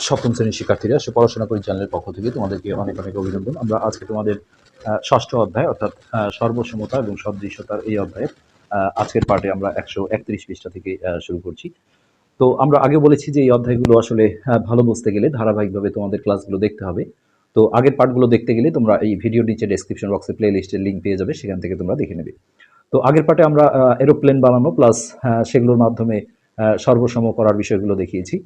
সপ্তম শ্রেণীর শিক্ষার্থীরা পড়াশোনা পরিচালনের পক্ষ থেকে তোমাদেরকে অনেক অনেক অভিনন্দন। আমরা আজকে তোমাদের ষষ্ঠ অধ্যায় অর্থাৎ সর্বসমতা এবং সদৃশ্যতার এই অধ্যায়ের আজকের পার্টে আমরা 131 পৃষ্ঠা থেকে শুরু করছি। তো আমরা আগে বলেছি যে এই অধ্যায়গুলো আসলে ভালো বুঝতে গেলে ধারাবাহিকভাবে তোমাদের ক্লাসগুলো দেখতে হবে। তো আগের পার্টগুলো দেখতে গেলে তোমরা এই ভিডিওর নিচে ডেসক্রিপশন বক্সে প্লে লিস্টের লিঙ্ক পেয়ে যাবে, সেখান থেকে তোমরা দেখে নেবে। তো আগের পার্টে আমরা এরোপ্লেন বানানো প্লাস সেগুলোর মাধ্যমে সর্বসম করার বিষয়গুলো দেখিয়েছি।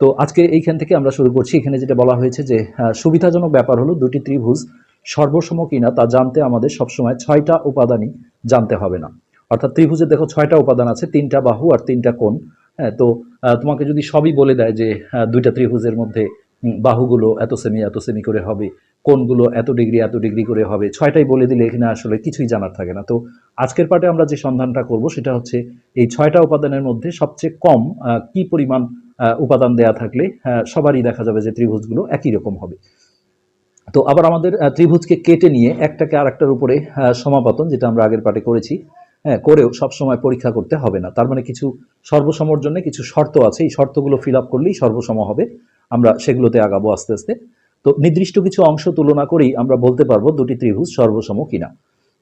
তো আজকে এইখান থেকে আমরা শুরু করছি। এখানে যেটা বলা হয়েছে যে সুবিধাজনক ব্যাপার হলো দুটি ত্রিভুজ সর্বসম কিনা তা জানতে আমাদের সবসময় 6টা উপাদানই জানতে হবে না। অর্থাৎ ত্রিভুজের দেখো 6টা উপাদান আছে, 3টা বাহু আর 3টা কোণ। হ্যাঁ, তো তোমাকে যদি সবই বলে দেয় যে দুইটা ত্রিভুজের মধ্যে বাহুগুলো এত সেমি করে হবে, কোণগুলো এত ডিগ্রি করে হবে, 6টাই বলে দিলে এখানে আসলে কিছুই জানার থাকে না। তো আজকের পার্টে আমরা যে সন্ধানটা করব সেটা হচ্ছে এই 6টা উপাদানের মধ্যে সবচেয়ে কম কি পরিমাণ উপাদান দেয়া থাকলে সবারই দেখা যাবে যে ত্রিভুজগুলো একই রকম হবে। তো আবার আমাদের ত্রিভুজকে কেটে নিয়ে একটাকে আরেকটার উপরে সমাপতন, যেটা আমরা আগের পাঠে করেছি, করেও সবসময় পরীক্ষা করতে হবে না। তার মানে কিছু সর্বসমর জন্য কিছু শর্ত আছে, এই শর্তগুলো ফিল আপ করলেই সর্বসম হবে। আমরা সেগুলোতে আগাবো আস্তে আস্তে। তো নির্দিষ্ট কিছু অংশ তুলনা করেই আমরা বলতে পারবো দুটি ত্রিভুজ সর্বসম কিনা।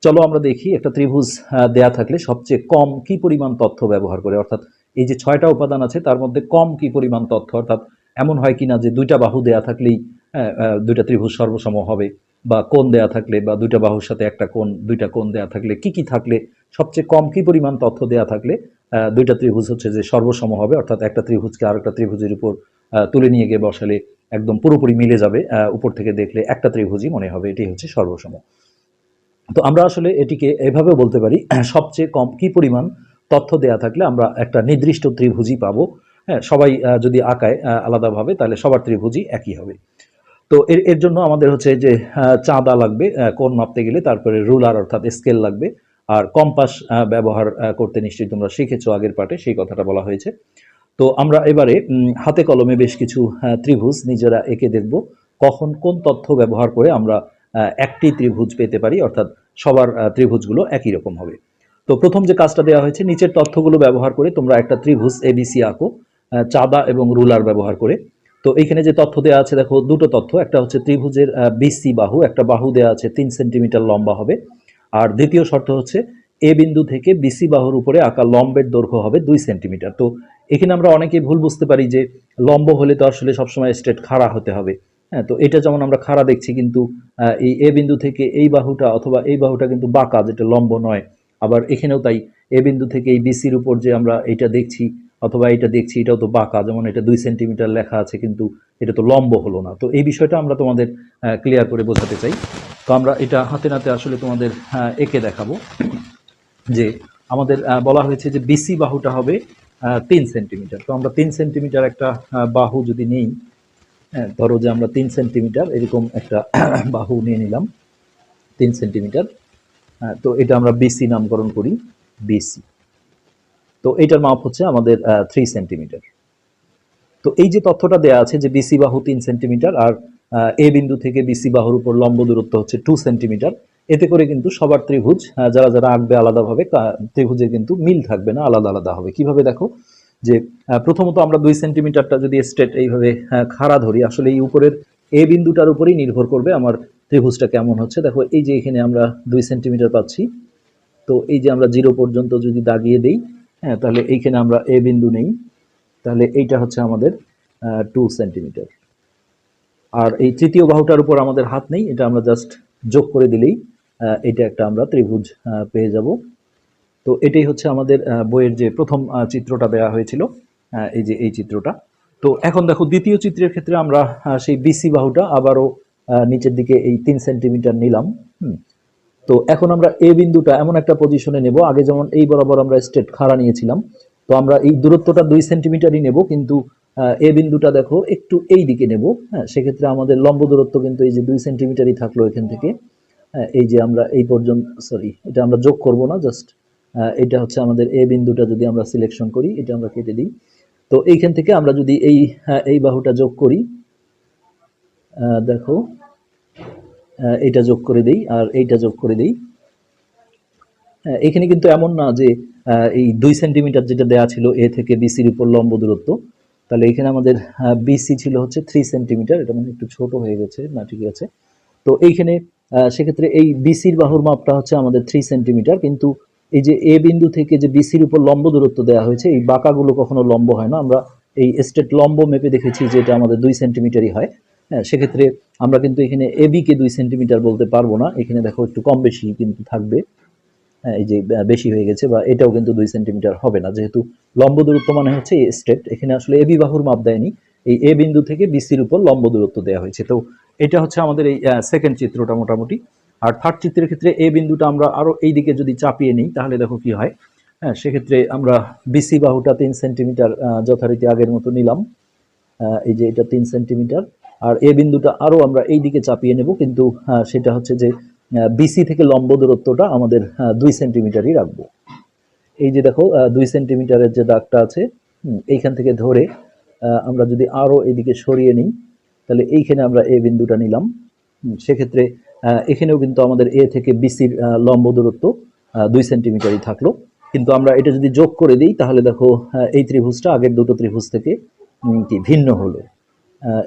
চলো আমরা দেখি একটা ত্রিভুজ দেয়া থাকলে সবচেয়ে কম কি পরিমাণ তথ্য ব্যবহার করে, অর্থাৎ এই যে 6টা উপাদান আছে তার মধ্যে কম কি পরিমাণ তথ্য, অর্থাৎ এমন হয় কিনা যে দুইটা বাহু দেয়া থাকলেই দুইটা ত্রিভুজ সর্বসম হবে, বা কোণ দেয়া থাকলে বা দুইটা বাহুর সাথে একটা কোণ, দুইটা কোণ দেয়া থাকলে কি থাকলে সবচেয়ে কম কি পরিমাণ তথ্য দেয়া থাকলে দুইটা ত্রিভুজ হচ্ছে যে সর্বসম হবে, অর্থাৎ একটা ত্রিভুজকে আরেকটা ত্রিভুজের উপর তুলে নিয়ে গিয়ে বসালে একদম পুরোপুরি মিলে যাবে, উপর থেকে দেখলে একটা ত্রিভুজই মনে হবে, এটি হচ্ছে সর্বসম। তো আমরা আসলে এটিকে এভাবেও বলতে পারি, সবচেয়ে কম কি পরিমাণ তথ্য দেয়া থাকলে আমরা একটা নির্দিষ্ট ত্রিভুজই পাবো। হ্যাঁ, সবাই যদি আঁকায় আলাদাভাবে তাহলে সবার ত্রিভুজই একই হবে। তো এর জন্য আমাদের হচ্ছে যে চাঁদা লাগবে কোণ মাপতে গেলে, তারপরে রুলার অর্থাৎ স্কেল লাগবে, আর কম্পাস ব্যবহার করতে নিশ্চয়ই তোমরা শিখেছো, আগের পাঠে সেই কথাটা বলা হয়েছে। তো আমরা এবারে হাতে কলমে বেশ কিছু ত্রিভুজ নিজেরা এঁকে দেখব কখন কোন তথ্য ব্যবহার করে আমরা একটি ত্রিভুজ পেতে পারি, অর্থাৎ সবার ত্রিভুজগুলো একই রকম হবে। তো প্রথম যে কাজটা দেওয়া হয়েছে, নিচের তথ্যগুলো ব্যবহার করে তোমরা একটা ত্রিভুজ এবিসি আঁকো চাঁদা এবং রুলার ব্যবহার করে। তো এইখানে যে তথ্য দেওয়া আছে দেখো, দুটো তথ্য, একটা হচ্ছে ত্রিভুজের বিসি বাহু, একটা বাহু দেওয়া আছে 3 সেন্টিমিটার লম্বা হবে, আর দ্বিতীয় শর্ত হচ্ছে এ বিন্দু থেকে বিসি বাহুর উপরে আঁকা লম্বের দৈর্ঘ্য হবে 2 সেন্টিমিটার। তো এখানে আমরা অনেকেই ভুল বুঝতে পারি যে লম্ব হলে তো আসলে সবসময় স্ট্রেট খাড়া হতে হবে। হ্যাঁ, তো এটা যেমন আমরা খাড়া দেখছি, কিন্তু এই এ বিন্দু থেকে এই বাহুটা অথবা এই বাহুটা কিন্তু বাঁকা, যেটা লম্ব নয়। আবার এখানেও তাই, এ বিন্দু থেকে এই বিসির উপর যে আমরা এটা দেখছি অথবা এটা দেখছি, এটাও তো বাঁকা, যেমন এটা 2 সেন্টিমিটার লেখা আছে কিন্তু এটা তো লম্ব হলো না। তো এই বিষয়টা আমরা তোমাদের ক্লিয়ার করে বোঝাতে চাই। তো আমরা এটা হাতে নাতে আসলে তোমাদের এঁকে দেখাবো যে আমাদের বলা হয়েছে যে বিসি বাহুটা হবে 3 সেন্টিমিটার। তো আমরা 3 সেন্টিমিটার একটা বাহু যদি নিই, ধরো যে আমরা 3 সেন্টিমিটার এরকম একটা বাহু নিয়ে নিলাম 3 সেন্টিমিটার। তো এটা আমরা বিসি নামকরণ করি, বিসি। তো এটার মাপ হচ্ছে আমাদের 3 সেন্টিমিটার। তো এই যে তথ্যটা দেয়া আছে যে বিসি বাহু 3 সেন্টিমিটার আর এ বিন্দু থেকে বিসি বাহুর উপর লম্ব দূরত্ব হচ্ছে 2 সেন্টিমিটার, এতে করে কিন্তু সবার ত্রিভুজ যারা যারা আঁকবে আলাদাভাবে ত্রিভুজের কিন্তু মিল থাকবে না, আলাদা আলাদা হবে। কিভাবে দেখো, যে প্রথমত আমরা 2 সেন্টিমিটারটা যদি স্ট্রেট এইভাবে খাড়া ধরি, আসলে এই উপরের এ বিন্দুটার উপরেই নির্ভর করবে আমার ত্রিভুজটা কেমন হচ্ছে। দেখো এই যে এখানে আমরা 2 সেন্টিমিটার পাচ্ছি, তো এই যে আমরা 0 পর্যন্ত যদি দাগিয়ে দেই, হ্যাঁ, তাহলে এইখানে আমরা এ বিন্দু নেই, তাহলে এইটা হচ্ছে আমাদের 2 সেন্টিমিটার। আর এই তৃতীয় বাহুটার উপর আমাদের হাত নেই, এটা আমরা জাস্ট যোগ করে দিলেই এটা একটা আমরা ত্রিভুজ পেয়ে যাব। তো এটাই হচ্ছে আমাদের বইয়ের যে প্রথম চিত্রটা দেওয়া হয়েছিল, এই যে এই চিত্রটা। তো এখন দেখো দ্বিতীয় চিত্রের ক্ষেত্রে আমরা সেই বিসি বাহুটা আবারও নিচের দিকে এই 3 সেন্টিমিটার নিলাম। তো এখন আমরা এ বিন্দুটা এমন একটা পজিশনে নেব, আগে যেমন এই বরাবর আমরা স্ট্রেট খাড়া নিয়েছিলাম, তো আমরা এই দূরত্বটা 2 সেন্টিমিটারই নেব, কিন্তু এ বিন্দুটা দেখো একটু এই দিকে নেব। হ্যাঁ, সেক্ষেত্রে আমাদের লম্ব দূরত্ব কিন্তু এই যে 2 সেন্টিমিটারই থাকলো এখান থেকে। হ্যাঁ, এই যে আমরা এই পর্যন্ত, সরি এটা আমরা যোগ করব না, জাস্ট এটা হচ্ছে আমাদের এ বিন্দুটা যদি আমরা সিলেকশন করি, এটা আমরা কেটে দিই। তো এইখান থেকে আমরা যদি এই বাহুটা যোগ করি, দেখো এইটা যোগ করে দেই আর এইটা যোগ করে দেই। এখানে কিন্তু এমন না যে এই 2 সেন্টিমিটার যেটা দেয়া ছিল এ থেকে বিসির উপর লম্ব দূরত্ব, তাহলে এখানে আমাদের বিসি ছিল হচ্ছে 3 সেন্টিমিটার, এটা মানে একটু ছোট হয়ে গেছে, না ঠিক আছে। তো এইখানে সেক্ষেত্রে এই বিসির বাহুর মাপটা হচ্ছে আমাদের 3 সেন্টিমিটার, কিন্তু এই যে এ বিন্দু থেকে যে বিসির উপর লম্ব দূরত্ব দেওয়া হয়েছে, এই বাঁকাগুলো কখনো লম্ব হয় না। আমরা এই স্ট্রেট লম্ব মেপে দেখেছি যে এটা আমাদের 2 সেন্টিমিটারই হয়। হ্যাঁ, সেক্ষেত্রে আমরা কিন্তু এখানে এবি কে 2 সেন্টিমিটার বলতে পারবো না, এখানে দেখো একটু কম বেশি কিন্তু থাকবে। হ্যাঁ, এই যে বেশি হয়ে গেছে, বা এটাও কিন্তু 2 সেন্টিমিটার হবে না, যেহেতু লম্ব দূরত্ব মানে হচ্ছে স্ট্রেট, এখানে আসলে এবি বাহুর মাপ দেয়নি, এই এ বিন্দু থেকে বিসির উপর লম্ব দূরত্ব দেওয়া হয়েছে। তো এটা হচ্ছে আমাদের এই সেকেন্ড চিত্রটা মোটামুটি। আর থার্ড চিত্রের ক্ষেত্রে এ বিন্দুটা আমরা আরো এই দিকে যদি চাপিয়ে নিই তাহলে দেখো কি হয়। হ্যাঁ, সেক্ষেত্রে আমরা বিসি বাহুটা 3 সেন্টিমিটার যথারীতি আগের মতো নিলাম। এই যে এটা 3 সেন্টিমিটার, আর এ বিন্দুটা আরো আমরা এই দিকে চাপিয়ে নেব, কিন্তু সেটা হচ্ছে যে বিসি থেকে লম্ব দূরত্বটা আমাদের 2 সেন্টিমিটারই রাখবো। এই যে দেখো 2 সেন্টিমিটারের যে দাগটা আছে, এইখান থেকে ধরে আমরা যদি আরো এদিকে সরিয়ে নিই, তাহলে এইখানে আমরা এ বিন্দুটা নিলাম। সেক্ষেত্রে এখানেও কিন্তু আমাদের এ থেকে বিসির লম্ব দূরত্ব 2 সেন্টিমিটারই থাকলো। কিন্তু আমরা এটা যদি যোগ করে দিই তাহলে দেখো এই ত্রিভুজটা আগের দুটো ত্রিভুজ থেকে কি ভিন্ন হলো।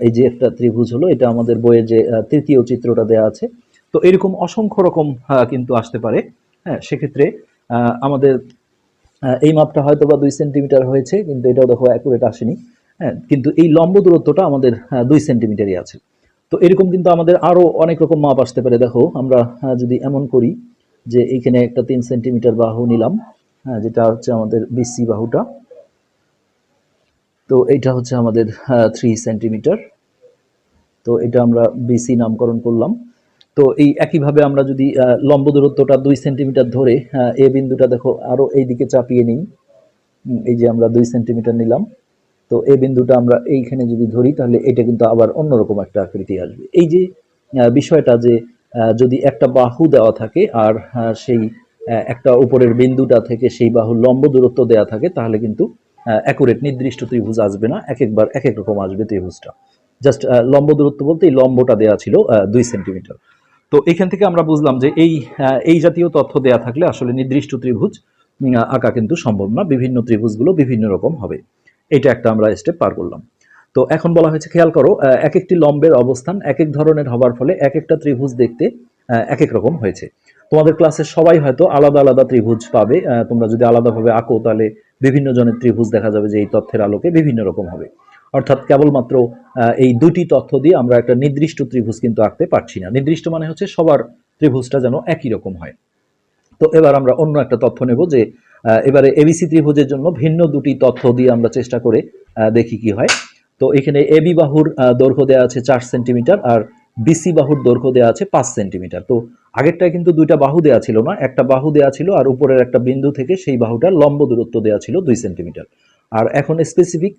এই যে একটা ত্রিভুজ হলো, এটা আমাদের বইয়ে যে তৃতীয় চিত্রটা দেয়া আছে। তো এরকম অসংখ্য রকম কিন্তু আসতে পারে। হ্যাঁ, সেক্ষেত্রে আমাদের এই মাপটা হয়তো বা 2 সেন্টিমিটার হয়েছে, কিন্তু এটাও দেখো অ্যাকুরেট আসেনি। হ্যাঁ, কিন্তু এই লম্ব দূরত্বটা আমাদের 2 সেন্টিমিটারই আছে। তো এরকম কিন্তু আমাদের আরো অনেক রকম মাপ আসতে পারে। দেখো আমরা যদি এমন করি যে এইখানে একটা 3 সেন্টিমিটার বাহু নিলাম, হ্যাঁ, যেটা হচ্ছে আমাদের বিসি বাহুটা। তো এইটা হচ্ছে আমাদের 3 সেন্টিমিটার। তো এটা আমরা বিসি নামকরণ করলাম। তো এই একইভাবে আমরা যদি লম্ব দূরত্বটা 2 সেন্টিমিটার ধরে এ বিন্দুটা দেখো আরো এই দিকে চাপিয়ে নিই। এই যে আমরা 2 সেন্টিমিটার নিলাম, তো এই বিন্দুটা আমরা এইখানে যদি ধরি তাহলে এটা কিন্তু আবার অন্যরকম একটা আকৃতি আসবে। এই যে বিষয়টা যে যদি একটা বাহু দেওয়া থাকে আর সেই একটা উপরের বিন্দুটা থেকে সেই বাহুর লম্ব দূরত্ব দেওয়া থাকে, তাহলে কিন্তু অ্যাকুরেট নির্দিষ্ট ত্রিভুজ আসবে না, এক একবার এক এক রকম আসবে ত্রিভুজটা। জাস্ট লম্ব দূরত্ব বলতে এই লম্বটা দেওয়া ছিল 2 সেন্টিমিটার। তো এখান থেকে আমরা বুঝলাম যে এই জাতীয় তথ্য দেয়া থাকলে আসলে নির্দিষ্ট ত্রিভুজ আঁকা কিন্তু সম্ভব না, বিভিন্ন ত্রিভুজগুলো বিভিন্ন রকম হবে। এটা একটা আমরা স্টেপ পার করলাম। তো এখন বলা হয়েছে, খেয়াল করো, এক একটি লম্বের অবস্থান এক এক ধরনের হবার ফলে এক একটা ত্রিভুজ দেখতে এক এক রকম হয়েছে। তোমাদের ক্লাসে সবাই হয়তো আলাদা আলাদা ত্রিভুজ পাবে, তোমরা যদি আলাদাভাবে আঁকো তাহলে বিভিন্ন জনের ত্রিভুজ দেখা যাবে যে এই তথ্যের আলোকে বিভিন্ন রকম হবে। অর্থাৎ কেবলমাত্র এই দুটি তথ্য দিয়ে আমরা একটা নির্দিষ্ট ত্রিভুজ কিন্তু আঁকতে পারছি না। নির্দিষ্ট মানে হচ্ছে সবার ত্রিভুজটা যেন একই রকম হয়। তো এবার আমরা অন্য একটা তথ্য নেব যে এবারে এবিসি ত্রিভুজের জন্য ভিন্ন দুটি তথ্য দিয়ে আমরা চেষ্টা করে দেখি কি হয়। তো এখানে এবি বাহুর দৈর্ঘ্য দেওয়া আছে 4 সেন্টিমিটার, আর বিসি বাহুর দৈর্ঘ্য দেওয়া আছে 5 সেন্টিমিটার। তো আগেরটায় কিন্তু দুইটা বাহু দেওয়া ছিল না, একটা বাহু দেওয়া ছিল আর উপরের একটা বিন্দু থেকে সেই বাহুটার লম্ব দূরত্ব দেওয়া ছিল 2 সেন্টিমিটার। আর এখন স্পেসিফিক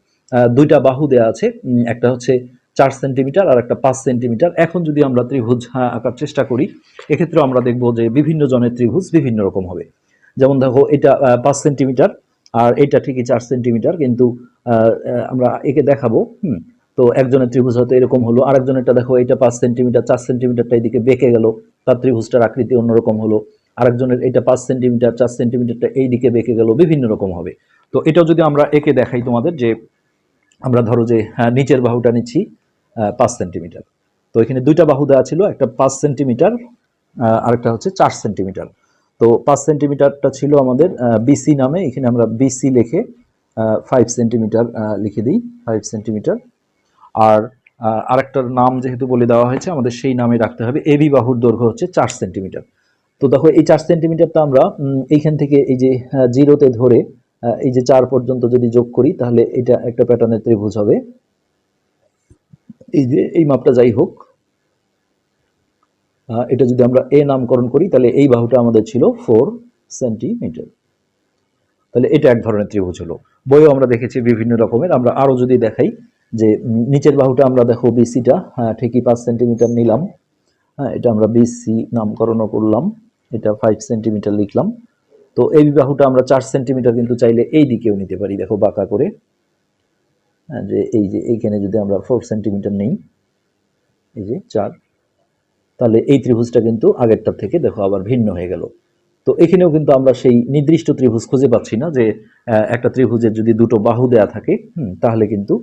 দুইটা বাহু দেওয়া আছে, একটা হচ্ছে 4 সেন্টিমিটার আর একটা 5 সেন্টিমিটার। এখন যদি আমরা ত্রিভুজ আঁকার চেষ্টা করি, এক্ষেত্রে আমরা দেখব যে বিভিন্ন জনের ত্রিভুজ বিভিন্ন রকম হবে। যেমন দেখো এটা 5 সেন্টিমিটার আর এটা ঠিকই 4 সেন্টিমিটার, কিন্তু আমরা একে দেখাবো। তো একজনের ত্রিভুজ হয়তো এরকম হলো, আরেকজনেরটা দেখো এটা 5 সেন্টিমিটার, 4 সেন্টিমিটারটা এদিকে বেঁকে গেল, তার ত্রিভুজটার আকৃতি অন্যরকম হলো। আরেকজনের এটা 5 সেন্টিমিটার, 4 সেন্টিমিটারটা এইদিকে বেঁকে গেল, বিভিন্ন রকম হবে। তো এটাও যদি আমরা একে দেখাই তোমাদের, যে আমরা ধরো যে নিচের বাহুটা নিচ্ছি 5 সেন্টিমিটার। তো এখানে দুইটা বাহু দেওয়া ছিল, একটা 5 সেন্টিমিটার আরেকটা হচ্ছে 4 সেন্টিমিটার। তো 5 সেন্টিমিটারটা ছিল আমাদের বিসি নামে, এখানে আমরা বিসি লিখে 5 সেন্টিমিটার লিখে দিই, 5 সেন্টিমিটার। আর আরেকটার নাম যেহেতু বলে দেওয়া হয়েছে আমাদের সেই নামে রাখতে হবে। এবি বাহুর দৈর্ঘ্য হচ্ছে 4 সেন্টিমিটার। তো দেখো এই 4 সেন্টিমিটারটা আমরা এইখান থেকে এই যে জিরোতে ধরে এই যে 4 পর্যন্ত যদি যোগ করি তাহলে এটা একটা প্যাটার্নের ত্রিভুজ হবে। এই যে এই মাপটা যাই হোক, এটা যদি আমরা এ নামকরণ করি তাহলে এই বাহুটা আমাদের ছিল 4 সেন্টিমিটার। তাহলে এটা এক ধরনের ত্রিভুজ হলো। বইও আমরা দেখেছি বিভিন্ন রকমের। আমরা আরো যদি দেখাই যে নিচের বাহুটা আমরা দেখো বিসিটা ঠিকই 5 সেন্টিমিটার নিলাম। হ্যাঁ, এটা আমরা বিসি নামকরণও করলাম, এটা 5 সেন্টিমিটার লিখলাম। তো এই বাহুটা আমরা 4 সেন্টিমিটার কিন্তু চাইলে এই দিকেও নিতে পারি, দেখো বাঁকা করে। হ্যাঁ, যে এই যে এইখানে যদি আমরা 4 সেন্টিমিটার নিই, এই যে 4, তাহলে এই ত্রিভুজটা কিন্তু আগেরটার থেকে দেখো আবার ভিন্ন হয়ে গেল। তো তো এখানেও কিন্তু আমরা সেই নির্দিষ্ট ত্রিভুজ খুঁজে পাচ্ছি না যে একটা ত্রিভুজের যদি দুটো বাহু দেয়া থাকে তাহলে কিন্তু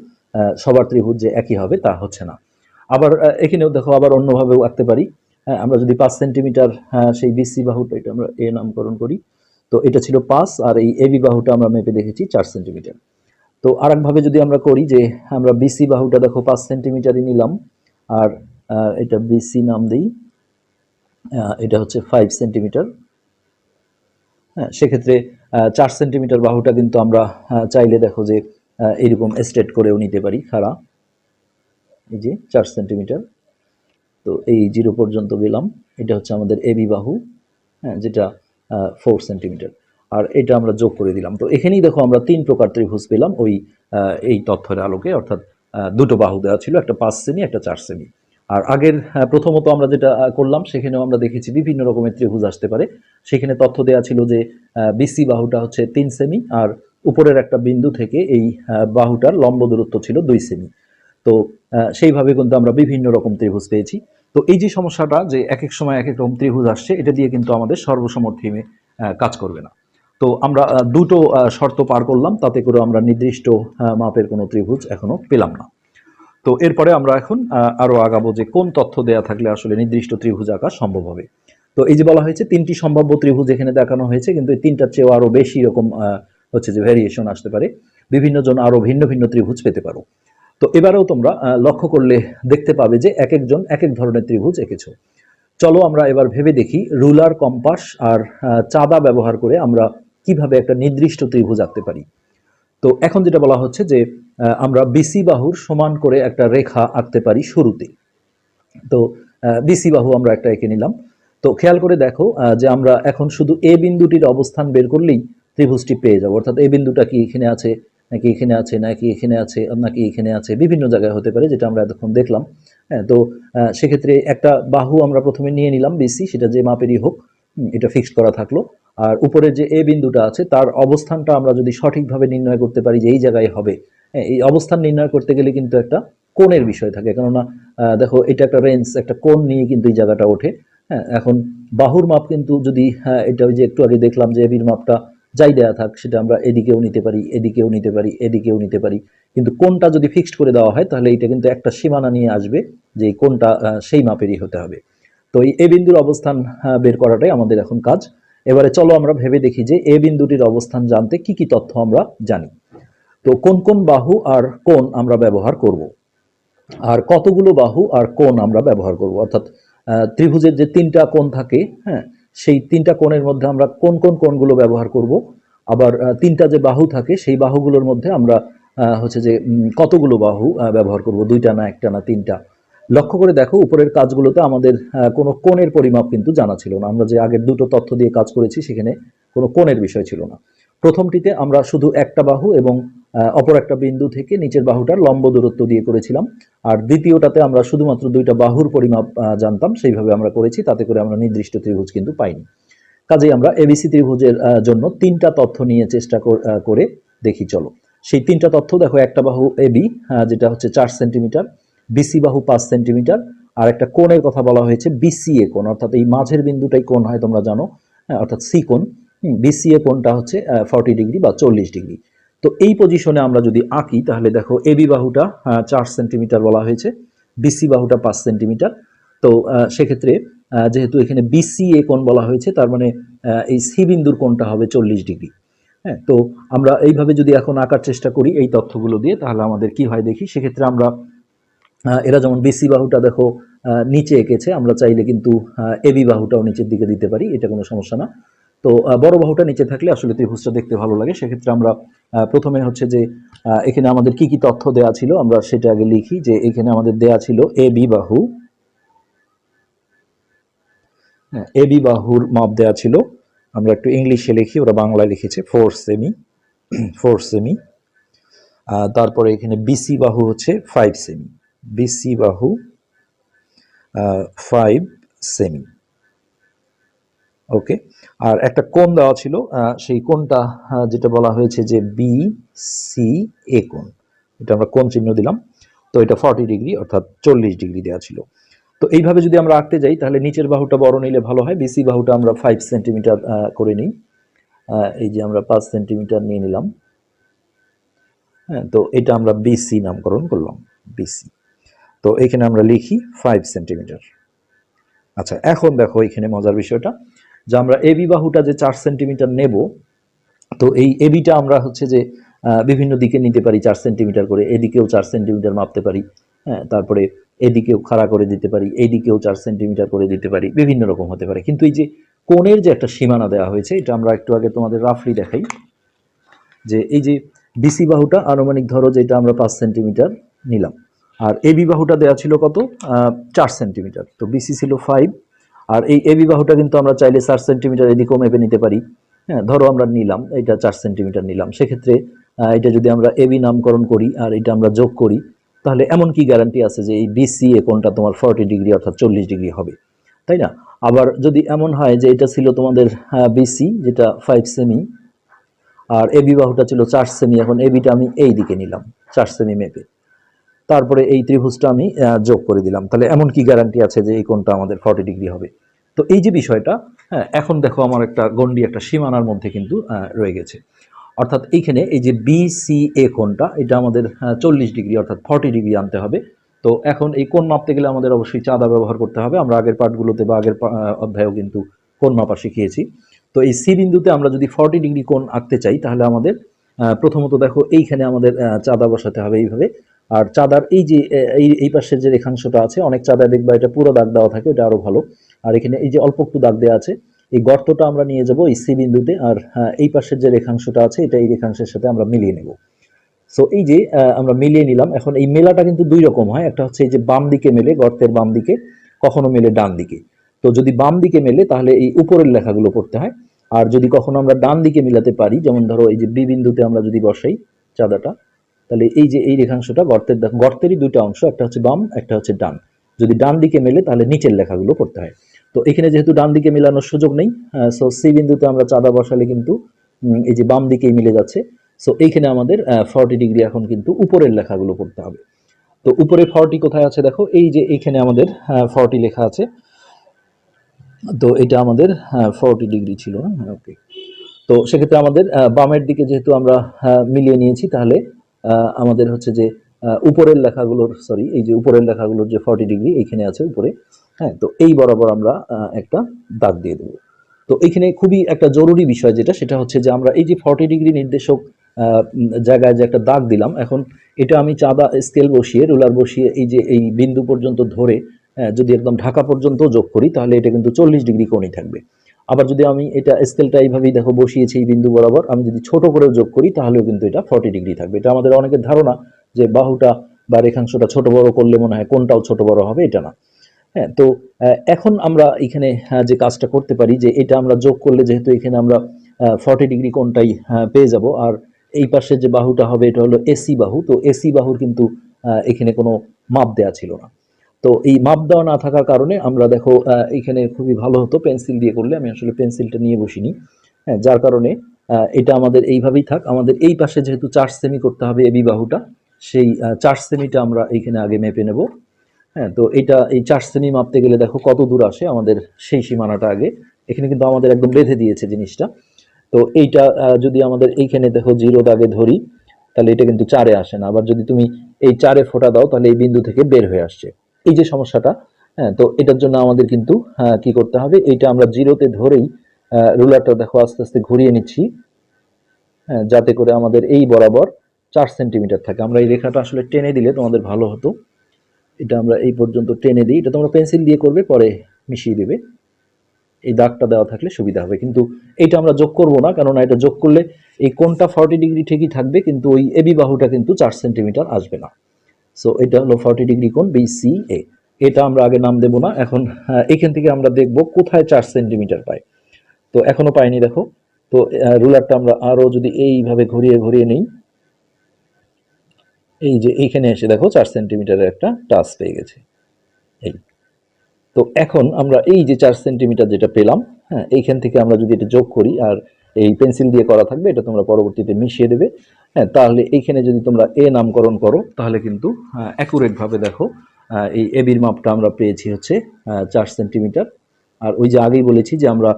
সবার ত্রিভুজ যে একই হবে তা হচ্ছে না। আবার এখানেও দেখো আবার অন্যভাবেও আঁকতে পারি। আমরা যদি 5 সেন্টিমিটার সেই বিসি বাহুটা, এটা আমরা এ নামকরণ করি, তো এটা ছিল 5 আর এই এবি বাহুটা আমরা মেপে দেখেছি 4 সেন্টিমিটার। তো আরেকভাবে যদি আমরা করি যে আমরা বিসি বাহুটা দেখো 5 সেন্টিমিটারই নিলাম আর এটা বিসি নাম দিই, এটা হচ্ছে 5 সেন্টিমিটার। হ্যাঁ, সেক্ষেত্রে 4 সেন্টিমিটার বাহুটা কিন্তু আমরা চাইলে দেখো যে এরকম স্ট্রেট করেও নিতে পারি খাড়া, এই যে 4 সেন্টিমিটার। তো এই 0 পর্যন্ত গেলাম, এটা হচ্ছে আমাদের এবি বাহু, হ্যাঁ, যেটা 4 সেন্টিমিটার। আর এটা আমরা যোগ করে দিলাম। তো এখানেই দেখো আমরা 3 প্রকার ত্রিভুজ পেলাম ওই এই তথ্যের আলোকে, অর্থাৎ দুটো বাহু দেওয়া ছিল, একটা 5 সেমি একটা 4 সেমি। আর আগের প্রথমত আমরা যেটা করলাম সেখানেও আমরা দেখেছি বিভিন্ন রকমের ত্রিভুজ আসতে পারে। সেখানে তথ্য দেওয়া ছিল যে বিসি বাহুটা হচ্ছে 3 সেমি আর উপরের একটা বিন্দু থেকে এই বাহুটার লম্ব দূরত্ব ছিল 2 সেমি। তো সেইভাবে কিন্তু আমরা বিভিন্ন রকম ত্রিভুজ পেয়েছি। তো এই যে সমস্যাটা যে এক এক সময় এক এক রকম ত্রিভুজ আসছে, এটা দিয়ে কিন্তু আমাদের সর্বসমর থিমে কাজ করবে না। তো আমরা দুটো শর্ত পার করলাম, তাতে করে আমরা নির্দিষ্ট মাপের কোনো ত্রিভুজ এখনো পেলাম না। তো এরপরে আমরা এখন আরো আগাবো যে কোন তথ্য দেয়া থাকলে আসলে নির্দিষ্ট ত্রিভুজ আঁকা সম্ভব হবে। তো এই যে বলা হয়েছে 3টি সম্ভাব্য ত্রিভুজ এখানে দেখানো হয়েছে, কিন্তু এই 3টার চেয়েও আরো বেশি রকম হচ্ছে যে ভেরিয়েশন আসতে পারে, বিভিন্ন জন আরো ভিন্ন ভিন্ন ত্রিভুজ পেতে পারো। তো এবারেও তোমরা লক্ষ্য করলে দেখতে পাবে যে এক একজন এক এক ধরনের ত্রিভুজ এঁকেছো। চলো আমরা এবার ভেবে দেখি রুলার, কম্পাস আর চাঁদা ব্যবহার করে আমরা কিভাবে একটা নির্দিষ্ট ত্রিভুজ আঁকতে পারি। তো এখন যেটা বলা হচ্ছে যে আমরা বিসি বাহুর সমান করে একটা রেখা আঁকতে পারি শুরুতে। তো বিসি বাহু আমরা একটা এঁকে নিলাম। তো খেয়াল করে দেখো যে আমরা এখন শুধু এ বিন্দুটির অবস্থান বের করলেই ত্রিভুজটি পেয়ে যাবো, অর্থাৎ এ বিন্দুটা কি এখানে আছে নাকি এখানে আছে নাকি এখানে আছে নাকি এখানে আছে, বিভিন্ন জায়গায় হতে পারে, যেটা আমরা এতক্ষণ দেখলাম। হ্যাঁ, তো সেক্ষেত্রে একটা বাহু আমরা প্রথমে নিয়ে নিলাম বিসি, সেটা যে মাপেরই হোক, এটা ফিক্সড করা থাকলো। আর উপরের যে এ বিন্দুটা আছে তার অবস্থানটা আমরা যদি সঠিকভাবে নির্ণয় করতে পারি যে এই জায়গায় হবে, এই অবস্থান নির্ণয় করতে গেলে কিন্তু একটা কোণের বিষয় থাকে, কেননা দেখো এটা একটা রেঞ্জ, একটা কোণ নিয়ে কিন্তু এই জায়গাটা ওঠে। হ্যাঁ, এখন বাহুর মাপ কিন্তু যদি এটা ওই যে একটু আগে দেখলাম যে এবির মাপটা যাই দেয়া থাক, সেটা আমরা এদিকেও নিতে পারি, এদিকেও নিতে পারি, এদিকেও নিতে পারি, কিন্তু কোণটা যদি ফিক্সড করে দেওয়া হয় তাহলে এটা কিন্তু একটা সীমানা নিয়ে আসবে যে কোণটা সেই মাপেরই হতে হবে। তো এই এ বিন্দুর অবস্থান বের করাটাই আমাদের এখন কাজ। এবারে চলো আমরা ভেবে দেখি যে এ বিন্দুটির অবস্থান জানতে কি কি তথ্য আমরা জানি। তো কোন কোন বাহু আর কোণ আমরা ব্যবহার করব, আর কতগুলো বাহু আর কোণ আমরা ব্যবহার করব, অর্থাৎ ত্রিভুজের যে 3টা কোণ থাকে, হ্যাঁ, সেই 3টা কোণের মধ্যে আমরা কোন কোন কোণগুলো ব্যবহার করব, আবার 3টা যে বাহু থাকে সেই বাহুগুলোর মধ্যে আমরা হচ্ছে যে কতগুলো বাহু ব্যবহার করব, 2টা না 1টা না 3টা। লক্ষ্য করে দেখো উপরের কাজগুলোতে আমাদের কোনো কোণের পরিমাপ কিন্তু জানা ছিল না। আমরা যে আগের দুটো তথ্য দিয়ে কাজ করেছি সেখানে কোনো কোণের বিষয় ছিল না। প্রথমটিতে আমরা শুধু একটা বাহু এবং অপর একটা বিন্দু থেকে নিচের বাহুটার লম্ব দূরত্ব দিয়ে করেছিলাম। আর দ্বিতীয়টাতে আমরা শুধুমাত্র 2টা বাহুর পরিমাপ জানতাম, সেইভাবে আমরা করেছি, তাতে করে আমরা নির্দিষ্ট ত্রিভুজ কিন্তু পাইনি। কাজেই আমরা এবিসি ত্রিভুজের জন্য 3টা তথ্য নিয়ে চেষ্টা করে দেখি। চলো সেই 3টা তথ্য দেখো, একটা বাহু এবি যেটা হচ্ছে 4 সেন্টিমিটার, বিসি বাহু 5 সেন্টিমিটার, আর একটা কোণের কথা বলা হয়েছে বিসিএ কোণ, অর্থাৎ এই মাঝের বিন্দুটাই কোণ হয় তোমরা জানো, অর্থাৎ সি কোণ। বিসিএ কোণটা হচ্ছে 40 ডিগ্রি বা 40 ডিগ্রি। তো এই পজিশনে আমরা যদি আঁকি তাহলে দেখো এবি বাহুটা 4 সেন্টিমিটার বলা হয়েছে, বিসি বাহুটা 5 সেন্টিমিটার। তো সেক্ষেত্রে যেহেতু এখানে বিসিএ কোণ বলা হয়েছে, তার মানে এই সি বিন্দুর কোণটা হবে 40 ডিগ্রি। হ্যাঁ, তো আমরা এইভাবে যদি এখন আঁকার চেষ্টা করি এই তথ্যগুলো দিয়ে, তাহলে আমাদের কি হয় দেখি। সেক্ষেত্রে আমরা এরা যেমন বিসি বাহুটা দেখো নিচে এঁকেছে, আমরা চাইলে কিন্তু এবি বাহুটাও নিচের দিকে দিতে পারি, এটা কোনো সমস্যা না। তো বড় বাহুটা নিচে থাকলে আসলে ত্রিভুজটা দেখতে ভালো লাগে। সেক্ষেত্রে আমরা প্রথমে হচ্ছে যে এখানে আমাদের কি কি তথ্য দেয়া ছিল আমরা সেটা আগে লিখি। যে এখানে আমাদের দেয়া ছিল এবি বাহু, হ্যাঁ, এবি বাহুর মাপ দেয়া ছিল, আমরা একটু ইংলিশে লিখি, ওরা বাংলায় লিখেছে 4 সেমি, 4 সেমি। তারপরে এখানে বিসি বাহু হচ্ছে 5 সেমি, বিসি বাহু 5 সেমি। ওকে, আর একটা কোণ দেওয়া ছিল, সেই কোণটা যেটা বলা হয়েছে যে বি সি এ কোণ, এটা আমরা কোণ চিহ্ন দিলাম। তো এটা 40 ডিগ্রি অর্থাৎ 40 ডিগ্রি দেওয়া ছিল। তো এইভাবে যদি আমরা আঁকতে যাই তাহলে নিচের বাহুটা বড় নিলে ভালো হয়। বিসি বাহুটা আমরা 5 সেন্টিমিটার করে নিই। এই যে আমরা 5 সেন্টিমিটার নিয়ে নিলাম। হ্যাঁ, তো এটা আমরা বিসি নামকরণ করলাম, বিসি। তো এখানে আমরা লিখি 5 সেন্টিমিটার। আচ্ছা, এখন দেখো এখানে মজার বিষয়টা যে আমরা এবি বাহুটা যে 4 সেন্টিমিটার নেব, তো এই এবিটা আমরা হচ্ছে যে বিভিন্ন দিকে নিতে পারি 4 সেন্টিমিটার করে, এদিকেও 4 সেন্টিমিটার মাপতে পারি। হ্যাঁ, তারপরে এদিকেও খাড়া করে দিতে পারি, এইদিকেও 4 সেন্টিমিটার করে দিতে পারি, বিভিন্ন রকম হতে পারে। কিন্তু এই যে কোণের যে একটা সীমানা দেওয়া হয়েছে, এটা আমরা একটু আগে তোমাদের রাফলি দেখাই যে এই যে বিসি বাহুটা আনুমানিক ধরো যে এটা আমরা 5 সেন্টিমিটার নিলাম, আর এবি বাহুটা দেওয়া ছিল কত, 4 সেন্টিমিটার। তো বিসি ছিল 5, আর এই এবি বাহুটা কিন্তু আমরা চাইলে 4 সেন্টিমিটার এদিকেও মেপে নিতে পারি। হ্যাঁ, ধরো আমরা নিলাম এটা 4 সেন্টিমিটার নিলাম, সেক্ষেত্রে এটা যদি আমরা এবি নামকরণ করি আর এটা আমরা যোগ করি, তাহলে এমন কি গ্যারান্টি আছে যে এই বিসি এ কোণটা তোমার 40 ডিগ্রি অর্থাৎ 40 ডিগ্রি হবে, তাই না? আবার যদি এমন হয় যে এটা ছিল তোমাদের বিসি যেটা 5 সেমি, আর এবি বাহুটা ছিল 4 সেমি, এখন এবিটা আমি এই দিকে নিলাম 4 সেমি মেপে, তারপরে এই ত্রিভুজটা আমি যোগ করে দিলাম, তাহলে এমন কি গ্যারান্টি আছে যে এই কোণটা আমাদের 40 ডিগ্রি হবে? তো এই যে বিষয়টা, হ্যাঁ, এখন দেখো আমার একটা গণ্ডি, একটা সীমানার মধ্যে কিন্তু রয়ে গেছে। অর্থাৎ এইখানে এই যে বিসিএ কোণটা, এটা আমাদের 40 ডিগ্রি অর্থাৎ 40 ডিগ্রি আনতে হবে। তো এখন এই কোণ মাপতে গেলে আমাদের অবশ্যই চাঁদা ব্যবহার করতে হবে। আমরা আগের পাঠগুলোতে বা আগের অধ্যায়েও কিন্তু কোণ মাপা শিখিয়েছি। তো এই সি বিন্দুতে আমরা যদি 40 ডিগ্রি কোণ আঁকতে চাই তাহলে আমাদের প্রথমত দেখো এইখানে আমাদের চাঁদা বসাতে হবে এইভাবে। আর চাঁদার এই যে এই পাশের যে রেখাংশটা আছে, অনেক চাঁদা দেখবা এটা পুরো দাগ দেওয়া থাকে, এটা আরো ভালো। আর এখানে এই যে অল্প একটু দাগ দেওয়া আছে, এই গর্তটা আমরা নিয়ে যাব এই সি বিন্দুতে, আর এই পাশের যে রেখাংশটা আছে এটা এই রেখাংশের সাথে আমরা মিলিয়ে নেব। সো এই যে আমরা মিলিয়ে নিলাম। এখন এই মেলাটা কিন্তু দুই রকম হয়, একটা হচ্ছে এই যে বাম দিকে মেলে, গর্তের বাম দিকে, কখনো মেলে ডান দিকে। তো যদি বাম দিকে মেলে তাহলে এই উপরের লেখাগুলো পড়তে হয়, আর যদি কখনো আমরা ডান দিকে মিলাতে পারি, যেমন ধরো এই যে বি বিন্দুতে আমরা যদি বসাই চাঁদাটা, তাহলে এই যে এই রেখাংশটা গর্তেরই দুইটা অংশ, একটা হচ্ছে বাম, একটা হচ্ছে ডান। যদি ডান দিকে মেলে তাহলে নিচের লেখাগুলো পড়তে হয়। তো এখানে যেহেতু ডান দিকে মেলানোর সুযোগ নেই, সো সি বিন্দুতে আমরা চাঁদা বসালে কিন্তু এই যে বাম দিকেই মিলে যাচ্ছে। সো এইখানে আমাদের 40 ডিগ্রি এখন কিন্তু উপরের লেখাগুলো পড়তে হবে। তো উপরে 40 কোথায় আছে দেখো, এই যে এইখানে আমাদের 40 লেখা আছে। তো এটা আমাদের 40 ডিগ্রি ছিল না, ওকে। তো সেক্ষেত্রে আমাদের বামের দিকে যেহেতু আমরা মিলিয়ে নিয়েছি, তাহলে আমাদের হচ্ছে যে উপরের লেখাগুলোর, সরি, এই যে উপরের লেখাগুলোর যে 40 ডিগ্রি এইখানে আছে উপরে। হ্যাঁ, তো এই বরাবর আমরা একটা দাগ দিয়ে দেবো। তো এখানে খুবই একটা জরুরি বিষয় যেটা, সেটা হচ্ছে যে আমরা এই যে 40 ডিগ্রি নির্দেশক জায়গায় যে একটা দাগ দিলাম, এখন এটা আমি চাঁদা স্কেল বসিয়ে, রুলার বসিয়ে এই যে এই বিন্দু পর্যন্ত ধরে যদি একদম ঢাকা পর্যন্ত যোগ করি তাহলে এটা কিন্তু 40 ডিগ্রি কোণই থাকবে। আবার যদি আমি এটা স্কেলটা এইভাবেই দেখো বসিয়েছি এই বিন্দু বরাবর, আমি যদি ছোট করেও যোগ করি তাহলেও কিন্তু এটা 40 ডিগ্রি থাকবে। এটা আমাদের অনেকের ধারণা যে বাহুটা বা রেখাংশটা ছোট বড় করলে মনে হয় কোনটাও ছোট বড় হবে, এটা না। হ্যাঁ, তো এখন আমরা এখানে যে কাজটা করতে পারি যে এটা আমরা যোগ করলে যেহেতু এখানে আমরা 40 ডিগ্রি কোণটাই পেয়ে যাব, আর এই পাশে যে বাহুটা হবে এটা হলো এসি বাহু। তো এসি বাহুর কিন্তু এখানে কোনো মাপ দেওয়া ছিল না। তো এই মাপ দেওয়া না থাকার কারণে আমরা দেখো এখানে খুবই ভালো হতো পেন্সিল দিয়ে করলে, আমি আসলে পেন্সিলটা নিয়ে বসিনি। হ্যাঁ, যার কারণে এটা আমাদের এইভাবেই থাক। আমাদের এই পাশে যেহেতু 4 সেমি করতে হবে এবি বাহুটা, সেই 4 সেমিটা আমরা এইখানে আগে মেপে নেব। হ্যাঁ, তো এটা এই 4 সেমি মাপতে গেলে দেখো কত দূর আসে আমাদের, সেই সীমানাটা আগে এখানে কিন্তু আমাদের একদম বেঁধে দিয়েছে জিনিসটা। তো এইটা যদি আমাদের এইখানে দেখো 0 দাগে ধরি তাহলে এটা কিন্তু 4-এ আসে না। আবার যদি তুমি এই 4-এ ফোঁটা দাও তাহলে এই বিন্দু থেকে বের হয়ে আসছে, এই যে সমস্যাটা। হ্যাঁ, তো এটার জন্য আমাদের কিন্তু কি করতে হবে, এইটা আমরা 0-তে ধরেই রুলারটা দেখো আস্তে আস্তে ঘুরিয়ে নিচ্ছি, হ্যাঁ, যাতে করে আমাদের এই বরাবর 4 সেন্টিমিটার থাকে। আমরা এই রেখাটা আসলে টেনে দিলে তোমাদের ভালো হতো, এটা আমরা এই পর্যন্ত টেনে দিই। এটা তোমরা পেন্সিল দিয়ে করবে, পরে মিশিয়ে দেবে, এই দাগটা দেওয়া থাকলে সুবিধা হবে। কিন্তু এইটা আমরা যোগ করব না, কেননা এটা যোগ করলে এই কোণটা 40 ডিগ্রি ঠিকই থাকবে, কিন্তু ওই এবি বাহুটা কিন্তু 4 সেন্টিমিটার আসবে না। সো এটা হলো 40 ডিগ্রি কোণ বিসিএ। এটা আমরা আগে নাম দেব না। এখন এখান থেকে আমরা দেখব কোথায় 4 সেন্টিমিটার পাই। তো এখনো পাইনি দেখো। তো রুলারটা আমরা আরো যদি এইভাবে ঘুরিয়ে ঘুরিয়ে নেই, এই যে এইখানে এসে দেখো 4 সেন্টিমিটারের একটা টাচ পেয়ে গেছে। এই তো এখন আমরা এই যে 4 সেন্টিমিটার যেটা পেলাম, হ্যাঁ, এইখান থেকে আমরা যদি এটা যোগ করি, আর এই পেন্সিল দিয়ে করা থাকবে, এটা তোমরা পরবর্তীতে মিশিয়ে দেবে। হ্যাঁ, তাহলে এইখানে যদি তোমরা এ নামকরণ করো তাহলে কিন্তু অ্যাকুরেট ভাবে দেখো এই এবির মাপটা আমরা পেয়েছি হচ্ছে 4 সেন্টিমিটার। আর ওই যে আগেই বলেছি যে আমরা